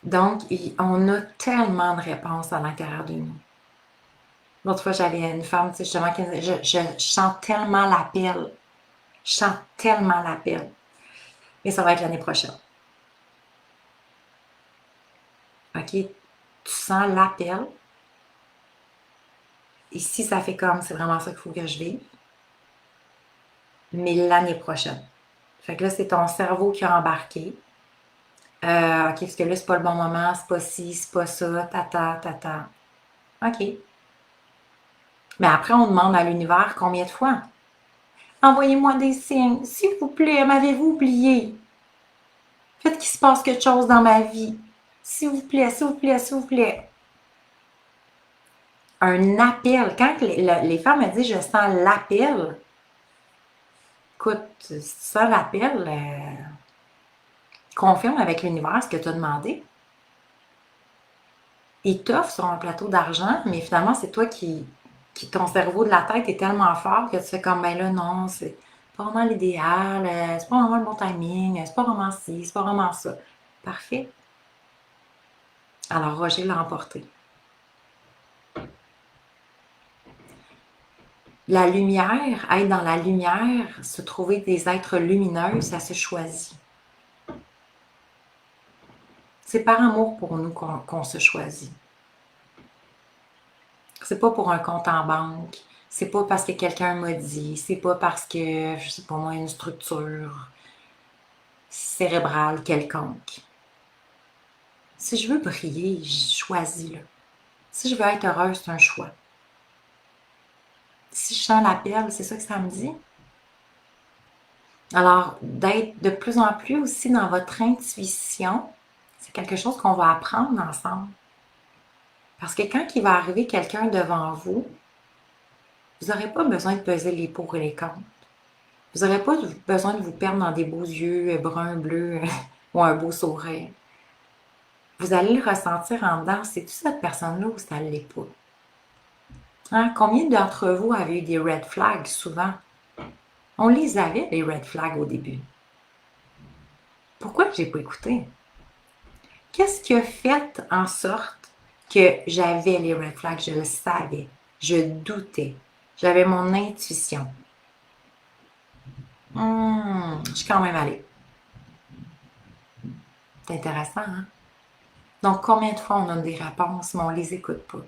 Donc, on a tellement de réponses à l'intérieur de nous. L'autre fois, j'avais une femme, tu sais, justement, qui disait, je sens tellement l'appel. Je sens tellement l'appel. Mais ça va être l'année prochaine. OK? Tu sens l'appel. Ici, ça fait comme, c'est vraiment ça qu'il faut que je vive. Mais l'année prochaine. Fait que là, c'est ton cerveau qui a embarqué. OK, parce que là, c'est pas le bon moment, c'est pas ci, c'est pas ça, tata. OK. Mais après, on demande à l'univers combien de fois? Envoyez-moi des signes. S'il vous plaît, m'avez-vous oublié? Faites qu'il se passe quelque chose dans ma vie. S'il vous plaît, s'il vous plaît, s'il vous plaît. Un appel. Quand les femmes me disent je sens l'appel, écoute, si tu sens l'appel, confirme avec l'univers ce que tu as demandé. Il t'offre sur un plateau d'argent, mais finalement, c'est toi ton cerveau de la tête est tellement fort que tu fais comme, ben là, non, c'est pas vraiment l'idéal, c'est pas vraiment le bon timing, c'est pas vraiment ci, c'est pas vraiment ça. Parfait. Alors, Roger l'a emporté. La lumière, être dans la lumière, se trouver des êtres lumineux, ça se choisit. C'est par amour pour nous qu'on se choisit. C'est pas pour un compte en banque. C'est pas parce que quelqu'un m'a dit. C'est pas parce que, je sais pas moi, une structure cérébrale quelconque. Si je veux briller, je choisis-le. Si je veux être heureuse, c'est un choix. Si je sens l'appel, c'est ça que ça me dit. Alors, d'être de plus en plus aussi dans votre intuition, c'est quelque chose qu'on va apprendre ensemble. Parce que quand il va arriver quelqu'un devant vous, vous n'aurez pas besoin de peser les pour et les contre. Vous n'aurez pas besoin de vous perdre dans des beaux yeux bruns, bleus ou un beau sourire. Vous allez le ressentir en dedans. C'est-tu cette personne-là ou ça ne l'est pas? Hein? Combien d'entre vous avez eu des red flags souvent? On les avait, les red flags, au début. Pourquoi je n'ai pas écouté? Qu'est-ce qui a fait en sorte que j'avais les red flags? Je le savais. Je doutais. J'avais mon intuition. Je suis quand même allée. C'est intéressant, hein? Donc, combien de fois on a des réponses, mais on ne les écoute pas?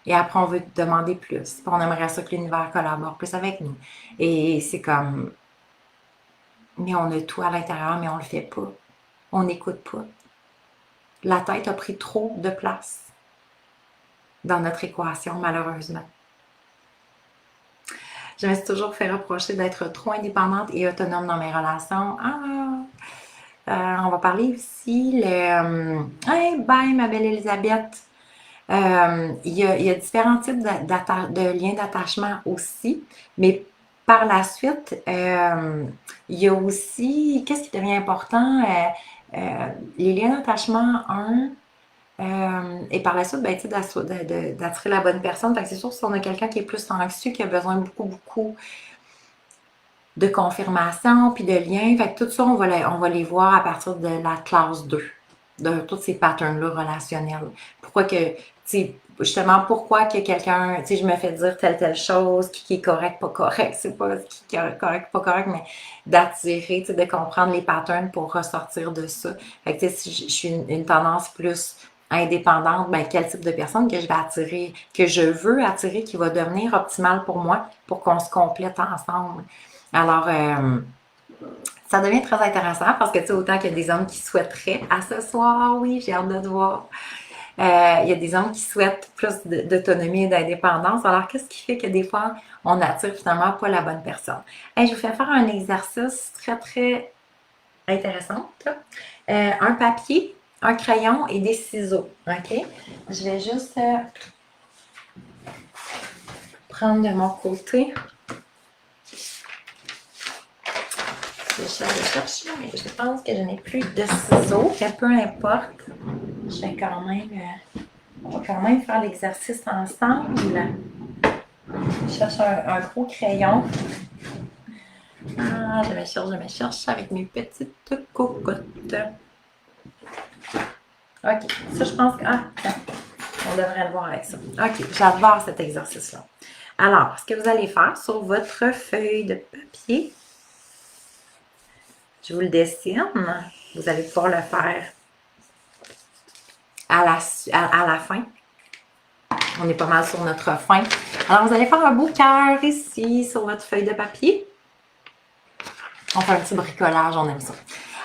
Et après, on veut demander plus. Puis on aimerait ça que l'univers collabore plus avec nous. Et c'est comme, mais on a tout à l'intérieur, mais on le fait pas. On n'écoute pas. La tête a pris trop de place dans notre équation, malheureusement. Je me suis toujours fait reprocher d'être trop indépendante et autonome dans mes relations. On va parler aussi Hey, bye, ma belle Elisabeth! Il y a différents types de liens d'attachement aussi, mais par la suite, il y a aussi, qu'est-ce qui devient important? Les liens d'attachement, et par la suite, ben, tu sais, d'attirer la bonne personne. Fait que c'est sûr que si on a quelqu'un qui est plus anxieux, qui a besoin de beaucoup de confirmation, puis de liens, fait que tout ça, on va les voir à partir de la classe 2, de tous ces patterns-là relationnels. Pourquoi que, tu sais, justement, pourquoi que quelqu'un, tu sais, je me fais dire telle chose, qui est correct, pas correct, c'est pas ce qui est correct, pas correct, mais d'attirer, tu sais, de comprendre les patterns pour ressortir de ça. Fait que, tu sais, si je suis une tendance plus indépendante, ben, quel type de personne que je vais attirer, que je veux attirer, qui va devenir optimal pour moi, pour qu'on se complète ensemble. Alors, ça devient très intéressant parce que, tu sais, autant qu'il y a des hommes qui souhaiteraient à ce soir, oui, j'ai hâte de te voir. Il y a des hommes qui souhaitent plus d'autonomie et d'indépendance. Alors, qu'est-ce qui fait que des fois, on n'attire finalement pas la bonne personne? Hey, je vous fais faire un exercice très, très intéressant. Un papier, un crayon et des ciseaux. OK? Je vais juste prendre de mon côté. Je cherche, mais je pense que je n'ai plus de ciseaux. Mais peu importe, je vais quand même... on va quand même faire l'exercice ensemble. Je cherche un gros crayon. Ah, je me cherche avec mes petites cocottes. OK, ça je pense que... Ah, on devrait le voir avec ça. OK, j'adore cet exercice-là. Alors, ce que vous allez faire sur votre feuille de papier, je vous le dessine. Vous allez pouvoir le faire à la fin. On est pas mal sur notre fin. Alors, vous allez faire un beau cœur ici sur votre feuille de papier. On fait un petit bricolage, on aime ça.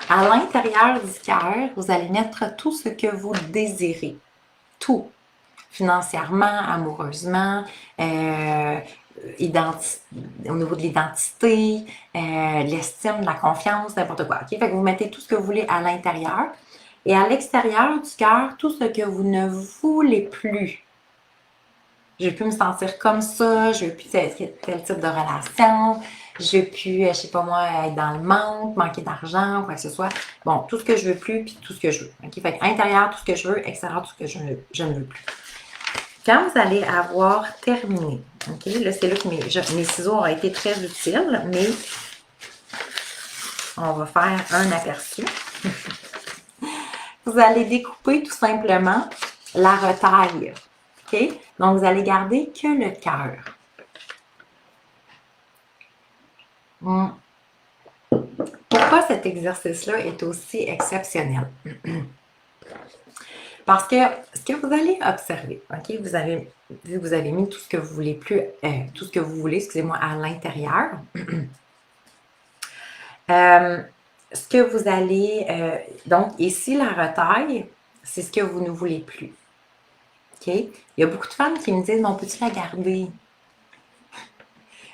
À l'intérieur du cœur, vous allez mettre tout ce que vous désirez. Tout. Financièrement, amoureusement, au niveau de l'identité, l'estime, de la confiance, n'importe quoi. Okay? Fait que vous mettez tout ce que vous voulez à l'intérieur. Et à l'extérieur du cœur, tout ce que vous ne voulez plus. Je ne veux plus me sentir comme ça, je ne veux plus tel type de relation, je ne veux plus, je sais pas moi, être dans le manque, manquer d'argent, quoi que ce soit. Bon, tout ce que je veux plus, puis tout ce que je veux. OK? Fait intérieur, tout ce que je veux, extérieur, tout ce que je ne veux plus. Quand vous allez avoir terminé, OK? Là, c'est là que mes ciseaux ont été très utiles, mais on va faire un aperçu. Vous allez découper tout simplement la retaille. OK? Donc, vous allez garder que le cœur. Pourquoi cet exercice-là est aussi exceptionnel? Parce que ce que vous allez observer, OK? Vous avez mis tout ce que vous voulez plus, tout ce que vous voulez, excusez-moi, à l'intérieur. Ce que vous allez, donc ici, la retaille, c'est ce que vous ne voulez plus. OK? Il y a beaucoup de femmes qui me disent, on peut-tu la garder?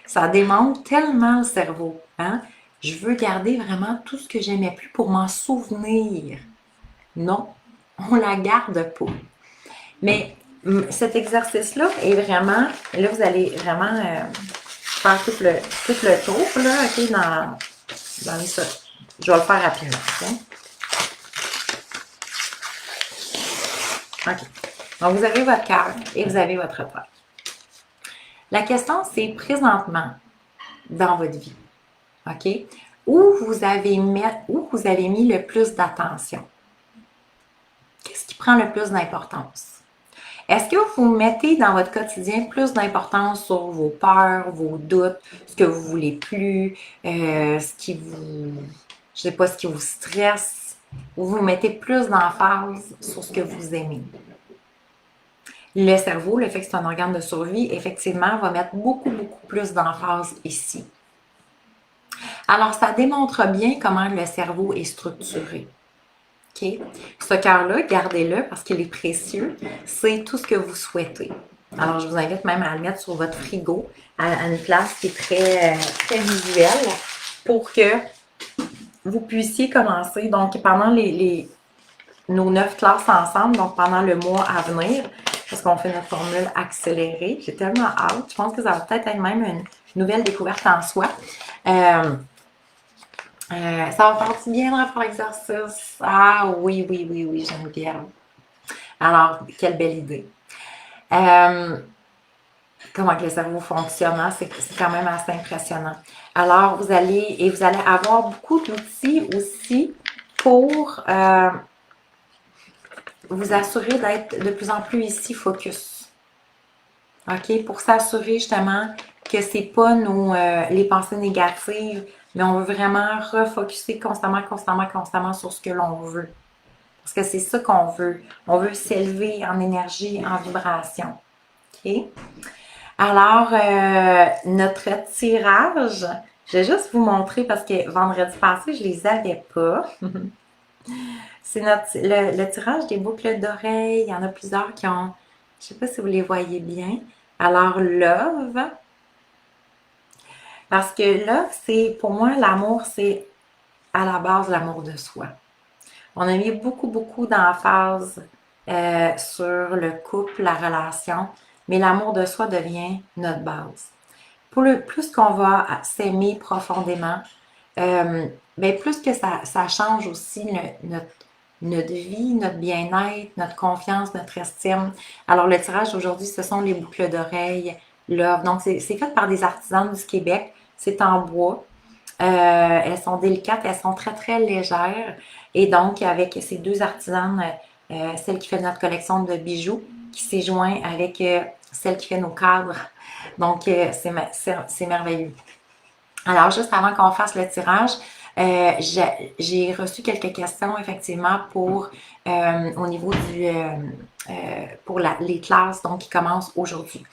Ça démontre tellement le cerveau. Hein? Je veux garder vraiment tout ce que j'aimais plus pour m'en souvenir. Non, on la garde pas. Mais cet exercice-là est vraiment, là vous allez vraiment faire tout le tour, là, OK, dans les ça. Je vais le faire rapidement. OK. Donc, vous avez votre cœur et vous avez votre repas. La question, c'est présentement dans votre vie, OK? Où vous avez mis le plus d'attention? Qu'est-ce qui prend le plus d'importance? Est-ce que vous mettez dans votre quotidien plus d'importance sur vos peurs, vos doutes, ce que vous voulez plus, ce qui vous, je sais pas, ce qui vous stresse, ou vous mettez plus d'emphase sur ce que vous aimez? Le cerveau, le fait que c'est un organe de survie, effectivement, va mettre beaucoup, beaucoup plus d'emphase ici. Alors, ça démontre bien comment le cerveau est structuré. OK? Ce cœur-là, gardez-le parce qu'il est précieux. C'est tout ce que vous souhaitez. Alors, je vous invite même à le mettre sur votre frigo, à une place qui est très, très visuelle, pour que vous puissiez commencer. Donc, pendant nos 9 classes ensemble, donc pendant le mois à venir, parce qu'on fait notre formule accélérée. J'ai tellement hâte. Je pense que ça va peut-être être même une nouvelle découverte en soi. Ça va faire du bien de faire l'exercice. Ah oui, oui, oui, oui, j'aime bien. Alors, quelle belle idée. Comment que le cerveau fonctionne, hein? C'est quand même assez impressionnant. Alors, vous allez avoir beaucoup d'outils aussi pour vous assurer d'être de plus en plus ici focus. OK? Pour s'assurer justement que c'est pas les pensées négatives, mais on veut vraiment refocuser constamment sur ce que l'on veut. Parce que c'est ça qu'on veut. On veut s'élever en énergie, en vibration. OK? Alors, notre tirage, je vais juste vous montrer parce que vendredi passé, je les avais pas. C'est le tirage des boucles d'oreilles. Il y en a plusieurs qui ont, je sais pas si vous les voyez bien. Alors, love, parce que love, c'est, pour moi, l'amour, c'est à la base l'amour de soi. On a mis beaucoup d'emphase sur le couple, la relation, mais l'amour de soi devient notre base. Plus qu'on va s'aimer profondément, ben plus que ça change aussi notre vie, notre bien-être, notre confiance, notre estime. Alors, le tirage d'aujourd'hui, ce sont les boucles d'oreilles Love. Donc, c'est fait par des artisans du Québec. C'est en bois. Elles sont délicates, elles sont très légères. Et donc, avec ces deux artisanes, celle qui fait notre collection de bijoux, qui s'est joint avec celle qui fait nos cadres. Donc, c'est merveilleux. Alors, juste avant qu'on fasse le tirage, j'ai reçu quelques questions effectivement pour au niveau pour les classes donc qui commencent aujourd'hui.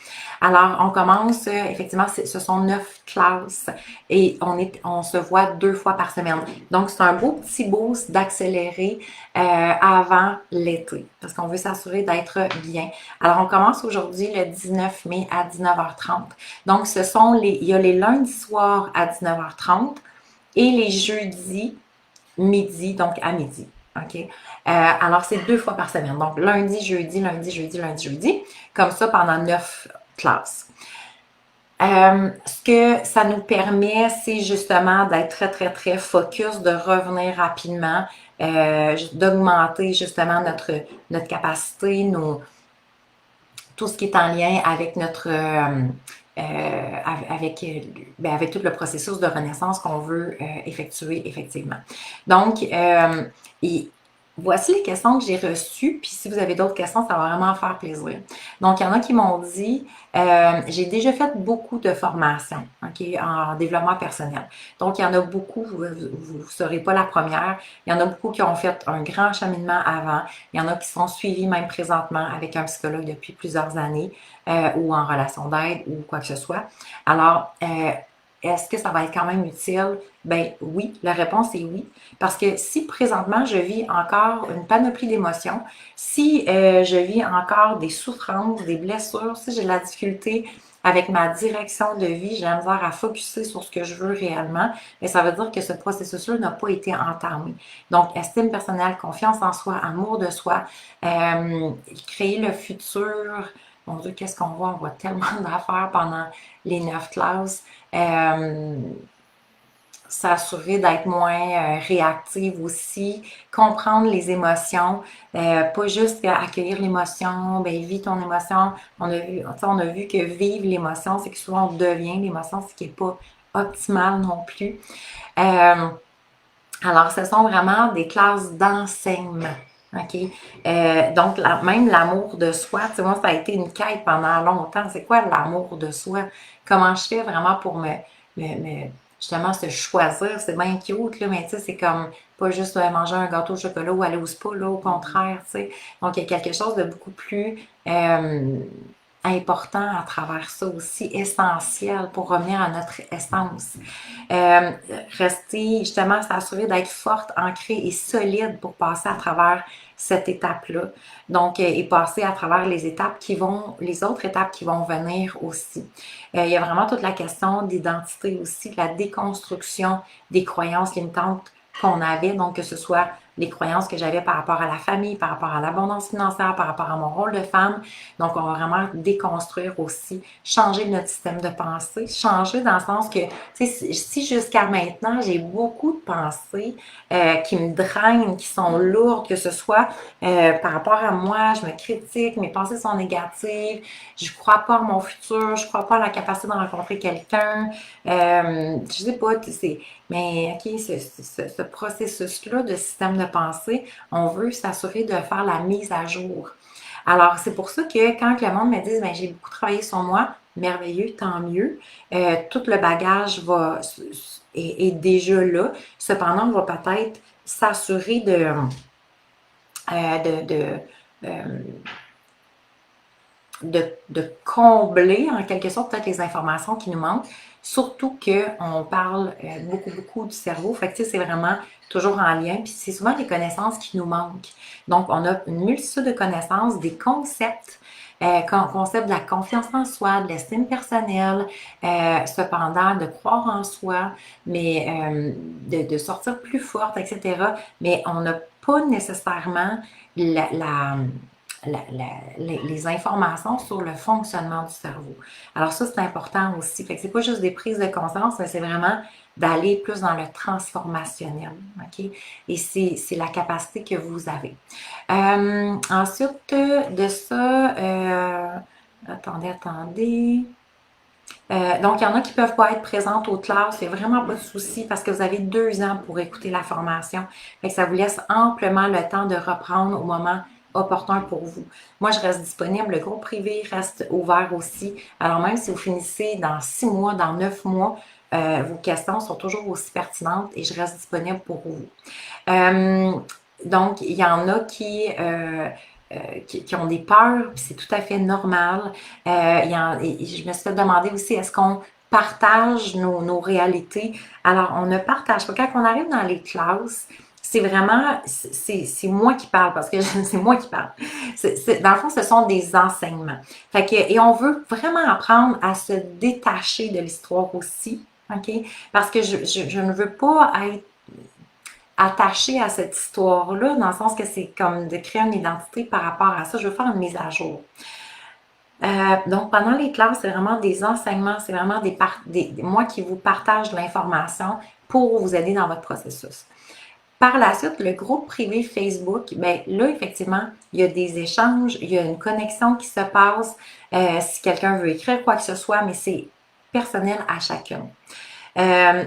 Alors, on commence effectivement, ce sont 9 classes et on se voit 2 fois par semaine. Donc, c'est un beau petit boost d'accélérer avant l'été parce qu'on veut s'assurer d'être bien. Alors, on commence aujourd'hui le 19 mai à 19h30. Donc, il y a les lundis soirs à 19h30 et les jeudis midi, donc à midi. OK? Alors, c'est 2 fois par semaine. Donc, lundi, jeudi, lundi, jeudi, lundi, jeudi. Comme ça, pendant 9 classes. Ce que ça nous permet, c'est justement d'être très focus, de revenir rapidement, d'augmenter justement notre capacité, tout ce qui est en lien avec avec tout le processus de renaissance qu'on veut effectuer effectivement. Donc, voici les questions que j'ai reçues, puis si vous avez d'autres questions, ça va vraiment faire plaisir. Donc, il y en a qui m'ont dit, j'ai déjà fait beaucoup de formations, OK, en développement personnel. Donc, il y en a beaucoup, vous ne serez pas la première. Il y en a beaucoup qui ont fait un grand cheminement avant. Il y en a qui sont suivis même présentement avec un psychologue depuis plusieurs années ou en relation d'aide ou quoi que ce soit. Alors, est-ce que ça va être quand même utile? Ben oui, la réponse est oui. Parce que si présentement je vis encore une panoplie d'émotions, si je vis encore des souffrances, des blessures, si j'ai de la difficulté avec ma direction de vie, j'ai la misère à focusser sur ce que je veux réellement, mais ça veut dire que ce processus-là n'a pas été entamé. Donc, estime personnelle, confiance en soi, amour de soi, créer le futur. Mon Dieu, qu'est-ce qu'on voit? On voit tellement d'affaires pendant les 9 classes. S'assurer d'être moins réactive aussi, comprendre les émotions, pas juste accueillir l'émotion, ben vis ton émotion. On a vu que vivre l'émotion, c'est que souvent on devient l'émotion, ce qui n'est pas optimal non plus. Alors, ce sont vraiment des classes d'enseignement. OK? Donc, même l'amour de soi, tu sais, moi, ça a été une quête pendant longtemps. C'est quoi l'amour de soi? Comment je fais vraiment pour justement se choisir? C'est bien cute, là, mais tu sais, c'est comme pas juste manger un gâteau au chocolat ou aller au spa, là, au contraire, tu sais. Donc, il y a quelque chose de beaucoup plus important à travers ça aussi, essentiel pour revenir à notre essence. Rester, justement, s'assurer d'être forte, ancrée et solide pour passer à travers cette étape-là. Donc, et passer à travers les autres étapes qui vont venir aussi. Il y a vraiment toute la question d'identité aussi, de la déconstruction des croyances limitantes qu'on avait, donc que ce soit les croyances que j'avais par rapport à la famille, par rapport à l'abondance financière, par rapport à mon rôle de femme. Donc, on va vraiment déconstruire aussi, changer notre système de pensée, changer dans le sens que, tu sais, si jusqu'à maintenant, j'ai beaucoup de pensées qui me drainent, qui sont lourdes, que ce soit par rapport à moi, je me critique, mes pensées sont négatives, je crois pas à mon futur, je crois pas à la capacité de rencontrer quelqu'un, je sais pas, c'est mais OK, ce processus-là de système de pensée, on veut s'assurer de faire la mise à jour. Alors, c'est pour ça que quand le monde me dit, ben, j'ai beaucoup travaillé sur moi, merveilleux, tant mieux. Tout le bagage est déjà là. Cependant, on va peut-être s'assurer euh, de combler en quelque sorte peut-être les informations qui nous manquent, surtout qu'on parle beaucoup, beaucoup du cerveau. Fait que tu sais, c'est vraiment toujours en lien, puis c'est souvent les connaissances qui nous manquent. Donc, on a une multitude de connaissances, des concepts, concept de la confiance en soi, de l'estime personnelle, cependant de croire en soi, mais de sortir plus forte, etc. Mais on n'a pas nécessairement la les informations sur le fonctionnement du cerveau. Alors ça, c'est important aussi. Fait que c'est pas juste des prises de conscience, mais c'est vraiment d'aller plus dans le transformationnel. OK? Et c'est la capacité que vous avez. Ensuite de ça, attendez. Donc, il y en a qui ne peuvent pas être présentes aux classes, c'est vraiment pas de souci parce que vous avez 2 ans pour écouter la formation. Fait que ça vous laisse amplement le temps de reprendre au moment opportun pour vous. Moi, je reste disponible. Le groupe privé reste ouvert aussi. Alors, même si vous finissez dans 6 mois, dans 9 mois, vos questions sont toujours aussi pertinentes et je reste disponible pour vous. Euh, donc, il y en a qui ont des peurs, puis c'est tout à fait normal. Et je me suis fait demander aussi, est-ce qu'on partage nos réalités? Alors, on ne partage pas. Quand on arrive dans les classes, c'est vraiment, c'est moi qui parle parce que c'est moi qui parle. Dans le fond, ce sont des enseignements. Fait que, et on veut vraiment apprendre à se détacher de l'histoire aussi, OK? Parce que je ne veux pas être attachée à cette histoire-là, dans le sens que c'est comme de créer une identité par rapport à ça. Je veux faire une mise à jour. Donc, pendant les classes, c'est vraiment des enseignements, c'est vraiment moi qui vous partage l'information pour vous aider dans votre processus. Par la suite, le groupe privé Facebook, bien là, effectivement, il y a des échanges, il y a une connexion qui se passe. Si quelqu'un veut écrire quoi que ce soit, mais c'est personnel à chacun.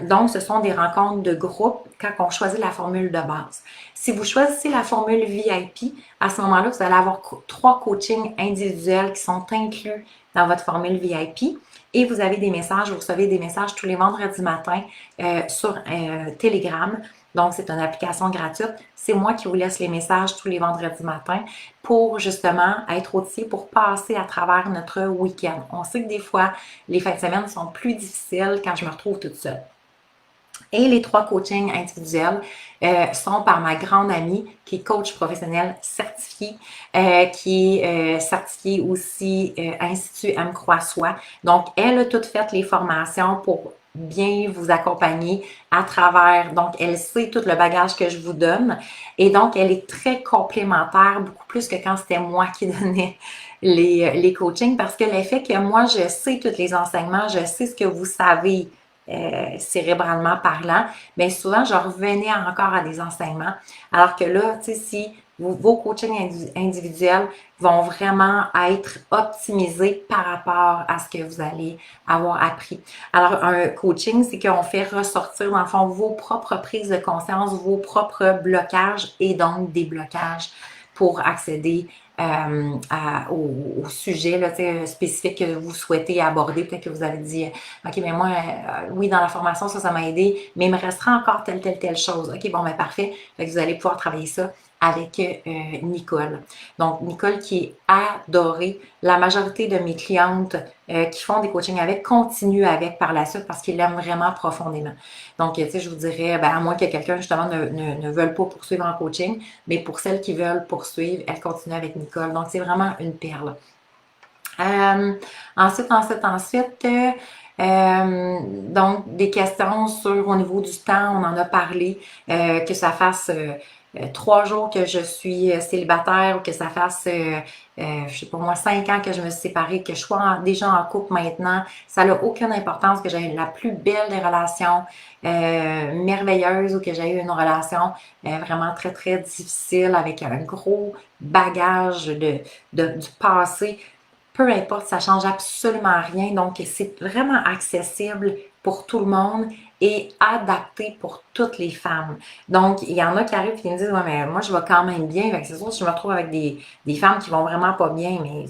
Donc, ce sont des rencontres de groupe quand on choisit la formule de base. Si vous choisissez la formule VIP, à ce moment-là, vous allez avoir 3 coachings individuels qui sont inclus dans votre formule VIP et vous avez des messages, vous recevez des messages tous les vendredis matin sur Telegram. Donc, c'est une application gratuite. C'est moi qui vous laisse les messages tous les vendredis matins pour justement être outillé pour passer à travers notre week-end. On sait que des fois, les fins de semaine sont plus difficiles quand je me retrouve toute seule. Et les 3 coachings individuels sont par ma grande amie qui est coach professionnel certifié, qui est certifiée aussi Institut M. Croix-Soi. Donc, elle a toutes fait les formations pour bien vous accompagner à travers, donc elle sait tout le bagage que je vous donne et donc elle est très complémentaire, beaucoup plus que quand c'était moi qui donnais les coachings parce que l'effet que moi je sais tous les enseignements, je sais ce que vous savez cérébralement parlant, bien souvent, je revenais encore à des enseignements. Alors que là, tu sais, si vos coachings individuels vont vraiment être optimisés par rapport à ce que vous allez avoir appris. Alors, un coaching, c'est qu'on fait ressortir, dans le fond, vos propres prises de conscience, vos propres blocages et donc des blocages pour accéder au sujet là, spécifique que vous souhaitez aborder. Peut-être que vous avez dit, OK, mais moi, oui, dans la formation, ça m'a aidé, mais il me restera encore telle chose. OK, bon, ben parfait. Fait que vous allez pouvoir travailler ça avec Nicole. Donc, Nicole qui est adorée. La majorité de mes clientes qui font des coachings avec continuent avec par la suite parce qu'ils l'aiment vraiment profondément. Donc, tu sais, je vous dirais, ben, à moins que quelqu'un, justement, ne veuille pas poursuivre en coaching, mais pour celles qui veulent poursuivre, elles continuent avec Nicole. Donc, c'est vraiment une perle. Ensuite, donc, des questions sur au niveau du temps, on en a parlé, que ça fasse 3 jours que je suis célibataire ou que ça fasse, je sais pas moi, 5 ans que je me suis séparée, que je sois déjà en couple maintenant, ça n'a aucune importance que j'ai la plus belle des relations merveilleuses ou que j'ai eu une relation vraiment très, très difficile avec un gros bagage du passé. Peu importe, ça change absolument rien. Donc, c'est vraiment accessible pour tout le monde et adapté pour toutes les femmes. Donc, il y en a qui arrivent et qui me disent, ouais, mais moi, je vais quand même bien. Fait que c'est sûr, si je me retrouve avec des femmes qui vont vraiment pas bien, mais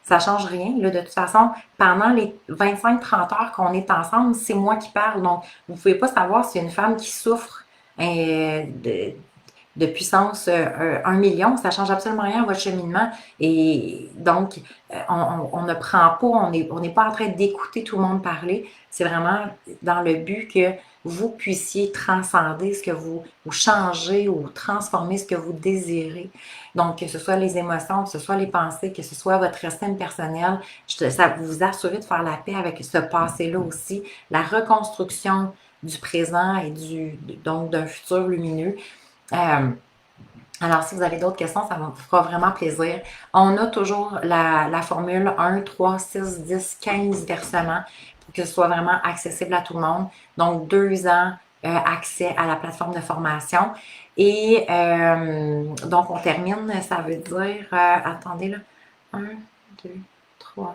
ça change rien. Là, de toute façon, pendant les 25-30 heures qu'on est ensemble, c'est moi qui parle. Donc, vous pouvez pas savoir si une femme qui souffre de puissance 1 million, ça change absolument rien à votre cheminement. Et donc, on ne prend pas, on n'est pas en train d'écouter tout le monde parler. C'est vraiment dans le but que vous puissiez transcender ce que vous changez ou transformer ce que vous désirez. Donc, que ce soit les émotions, que ce soit les pensées, que ce soit votre estime personnelle, ça vous assurer de faire la paix avec ce passé-là aussi, la reconstruction du présent et donc d'un futur lumineux. Alors, si vous avez d'autres questions, ça me fera vraiment plaisir. On a toujours la formule 1, 3, 6, 10, 15 versements pour que ce soit vraiment accessible à tout le monde. Donc, 2 ans accès à la plateforme de formation. Et donc, on termine, ça veut dire, attendez là, 1, 2, 3,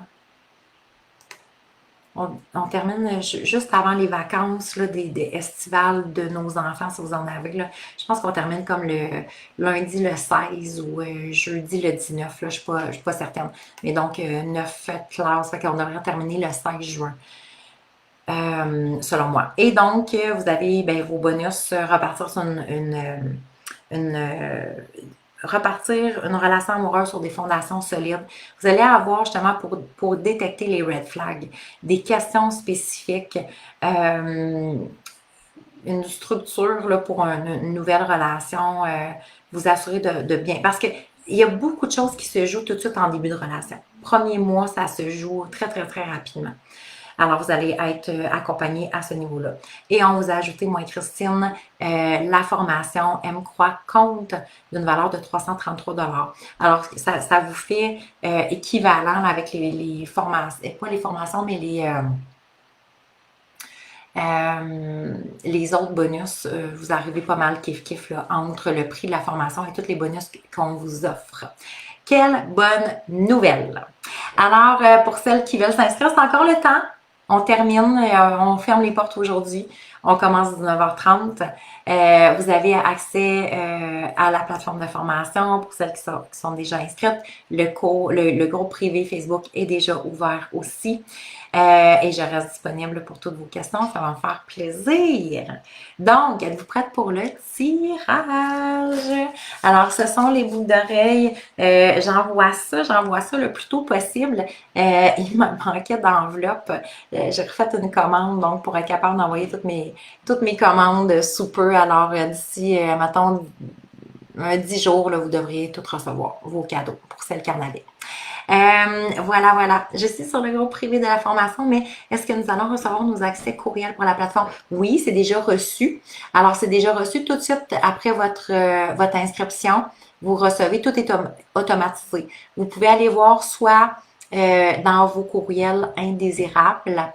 on termine juste avant les vacances là, des estivales de nos enfants, si vous en avez. Là. Je pense qu'on termine comme le lundi le 16 ou jeudi le 19. Là, je ne suis pas certaine. Mais donc, 9 classes. Fait qu'on devrait terminer le 16 juin. Selon moi. Et donc, vous avez vos bonus repartir sur repartir une relation amoureuse sur des fondations solides. Vous allez avoir justement pour détecter les red flags, des questions spécifiques, une structure là, pour une nouvelle relation, vous assurer de bien. Parce que il y a beaucoup de choses qui se jouent tout de suite en début de relation. Premier mois, ça se joue très, très, très rapidement. Alors, vous allez être accompagné à ce niveau-là. Et on vous a ajouté, moi et Christine, la formation M-Croix compte d'une valeur de 333 $. Alors, ça vous fait équivalent avec les formations, pas les formations, mais les autres bonus, vous arrivez pas mal kiff-kiff là, entre le prix de la formation et tous les bonus qu'on vous offre. Quelle bonne nouvelle! Alors, pour celles qui veulent s'inscrire, c'est encore le temps. On termine, on ferme les portes aujourd'hui. On commence à 19h30. Vous avez accès à la plateforme de formation pour celles qui sont déjà inscrites. Le groupe privé Facebook est déjà ouvert aussi. Et je reste disponible pour toutes vos questions. Ça va me faire plaisir. Donc, êtes-vous prête pour le tirage? Alors, ce sont les boucles d'oreilles. J'envoie ça le plus tôt possible. Il me manquait d'enveloppe. J'ai refait une commande, donc, pour être capable d'envoyer toutes mes commandes sous peu. Alors, d'ici, mettons, 10 jours, là, vous devriez tout recevoir, vos cadeaux, pour celles qui en avaient. Voilà. Je suis sur le groupe privé de la formation, mais est-ce que nous allons recevoir nos accès courriels pour la plateforme? Oui, c'est déjà reçu. Alors, c'est déjà reçu tout de suite après votre inscription. Vous recevez, tout est automatisé. Vous pouvez aller voir soit dans vos courriels indésirables,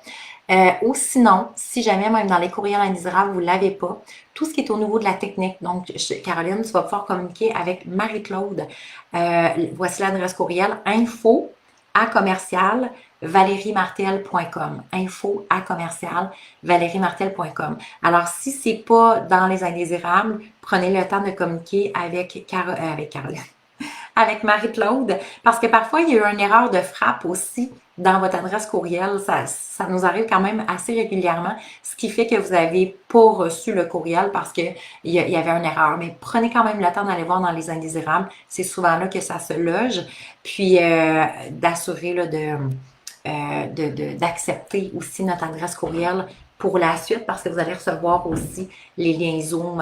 ou sinon, si jamais même dans les courriels indésirables, vous ne l'avez pas, tout ce qui est au niveau de la technique, donc Caroline, tu vas pouvoir communiquer avec Marie-Claude. Voici l'adresse courriel info@valériemartel.com. info@valériemartel.com. Alors, si c'est pas dans les indésirables, prenez le temps de communiquer avec Caroline. Avec Marie-Claude, parce que parfois, il y a eu une erreur de frappe aussi dans votre adresse courriel. Ça nous arrive quand même assez régulièrement, ce qui fait que vous n'avez pas reçu le courriel parce qu'il y avait une erreur. Mais prenez quand même le temps d'aller voir dans les indésirables. C'est souvent là que ça se loge. Puis, d'assurer là, d'accepter aussi notre adresse courriel pour la suite parce que vous allez recevoir aussi les liens Zoom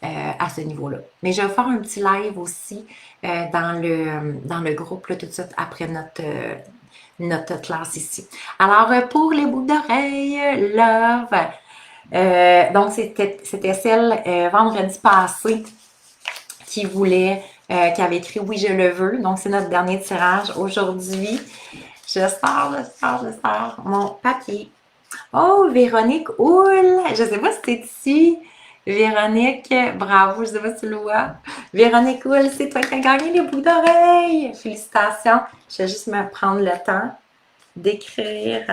à ce niveau-là. Mais je vais faire un petit live aussi dans le groupe là, tout de suite après notre classe ici. Alors, pour les boucles d'oreilles, love. Donc, c'était celle vendredi passé qui qui avait écrit oui, je le veux. Donc, c'est notre dernier tirage aujourd'hui. Je sors mon papier. Oh, Véronique Houle! Je ne sais pas si t'es ici. Véronique, bravo, je ne sais pas si tu le vois. Véronique Houle, c'est toi qui as gagné les boucles d'oreilles. Félicitations. Je vais juste me prendre le temps d'écrire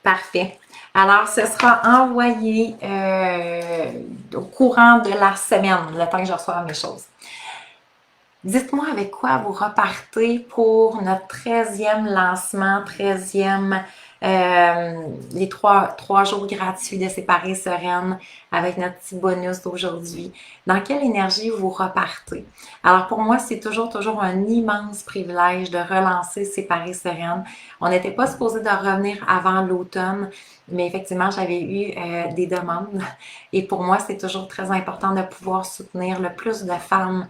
Parfait. Alors, ce sera envoyé au courant de la semaine, le temps que je reçoive mes choses. Dites-moi avec quoi vous repartez pour notre 13e lancement, 13e, les trois jours gratuits de Séparée Sereine avec notre petit bonus d'aujourd'hui. Dans quelle énergie vous repartez? Alors pour moi, c'est toujours un immense privilège de relancer Séparée Sereine. On n'était pas supposé de revenir avant l'automne, mais effectivement, j'avais eu des demandes. Et pour moi, c'est toujours très important de pouvoir soutenir le plus de femmes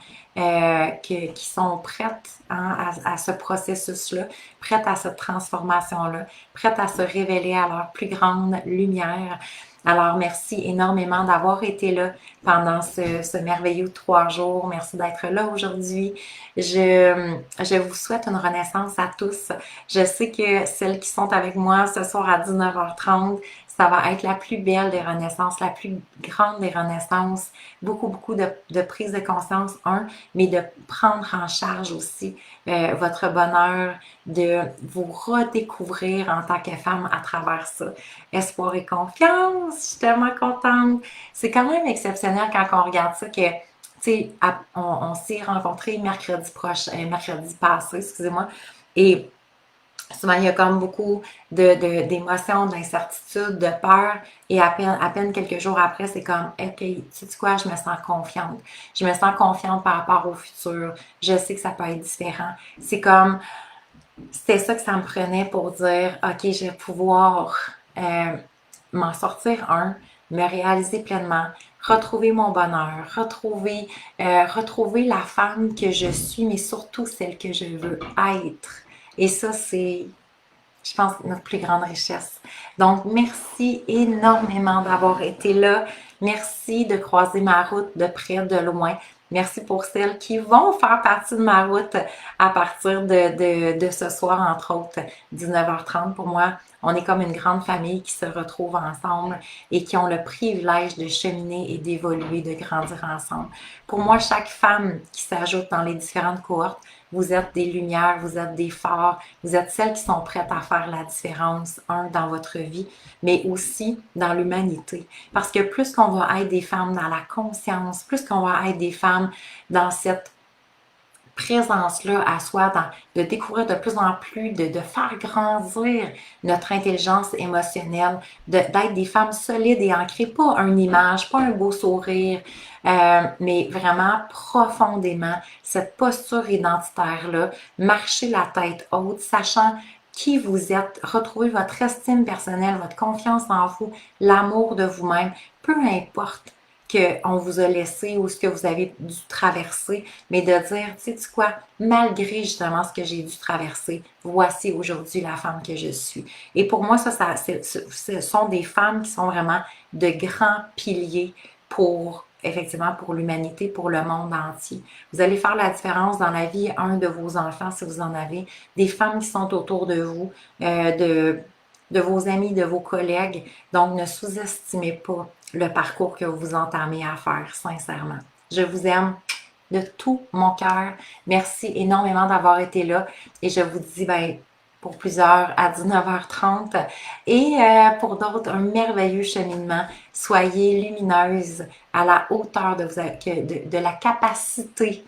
qui sont prêtes hein, à ce processus-là, prêtes à cette transformation-là, prêtes à se révéler à leur plus grande lumière. Alors, merci énormément d'avoir été là pendant ce merveilleux 3 jours. Merci d'être là aujourd'hui. Je vous souhaite une renaissance à tous. Je sais que celles qui sont avec moi ce soir à 19h30, ça va être la plus belle des renaissances, la plus grande des renaissances. Beaucoup de prise de conscience, mais de prendre en charge aussi votre bonheur, de vous redécouvrir en tant que femme à travers ça. Espoir et confiance, je suis tellement contente. C'est quand même exceptionnel quand on regarde ça que, tu sais, on s'est rencontrés mercredi passé, excusez-moi, et souvent, il y a comme beaucoup d'émotions, d'incertitudes, de peur. Et à peine quelques jours après, c'est comme, OK, tu sais quoi, je me sens confiante. Je me sens confiante par rapport au futur. Je sais que ça peut être différent. C'est comme, c'était ça que ça me prenait pour dire, OK, je vais pouvoir m'en sortir me réaliser pleinement, retrouver mon bonheur, retrouver la femme que je suis, mais surtout celle que je veux être. Et ça, c'est, je pense, notre plus grande richesse. Donc, merci énormément d'avoir été là. Merci de croiser ma route de près, de loin. Merci pour celles qui vont faire partie de ma route à partir de ce soir, entre autres, 19h30. Pour moi, on est comme une grande famille qui se retrouve ensemble et qui ont le privilège de cheminer et d'évoluer, de grandir ensemble. Pour moi, chaque femme qui s'ajoute dans les différentes cohortes, vous êtes des lumières, vous êtes des phares, vous êtes celles qui sont prêtes à faire la différence, dans votre vie, mais aussi dans l'humanité. Parce que plus qu'on va être des femmes dans la conscience, plus qu'on va être des femmes dans cette présence-là à soi, de découvrir de plus en plus, de faire grandir notre intelligence émotionnelle, d'être des femmes solides et ancrées, pas une image, pas un beau sourire, mais vraiment profondément cette posture identitaire-là, marcher la tête haute, sachant qui vous êtes, retrouver votre estime personnelle, votre confiance en vous, l'amour de vous-même, peu importe qu'on vous a laissé ou ce que vous avez dû traverser, mais de dire, tu sais quoi, malgré justement ce que j'ai dû traverser, voici aujourd'hui la femme que je suis. Et pour moi, ce sont des femmes qui sont vraiment de grands piliers effectivement, pour l'humanité, pour le monde entier. Vous allez faire la différence dans la vie, de vos enfants, si vous en avez, des femmes qui sont autour de vous, de vos amis, de vos collègues. Donc, ne sous-estimez pas le parcours que vous entamez à faire, sincèrement. Je vous aime de tout mon cœur. Merci énormément d'avoir été là et je vous dis, pour plusieurs à 19h30 et pour d'autres, un merveilleux cheminement. Soyez lumineuses à la hauteur de la capacité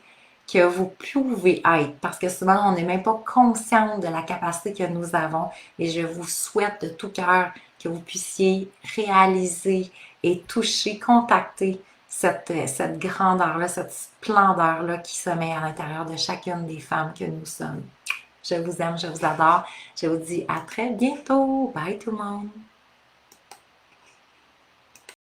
que vous pouvez être, parce que souvent on n'est même pas consciente de la capacité que nous avons et je vous souhaite de tout cœur que vous puissiez réaliser et toucher, contacter cette grandeur-là, cette splendeur-là qui sommeille à l'intérieur de chacune des femmes que nous sommes. Je vous aime, je vous adore. Je vous dis à très bientôt. Bye tout le monde.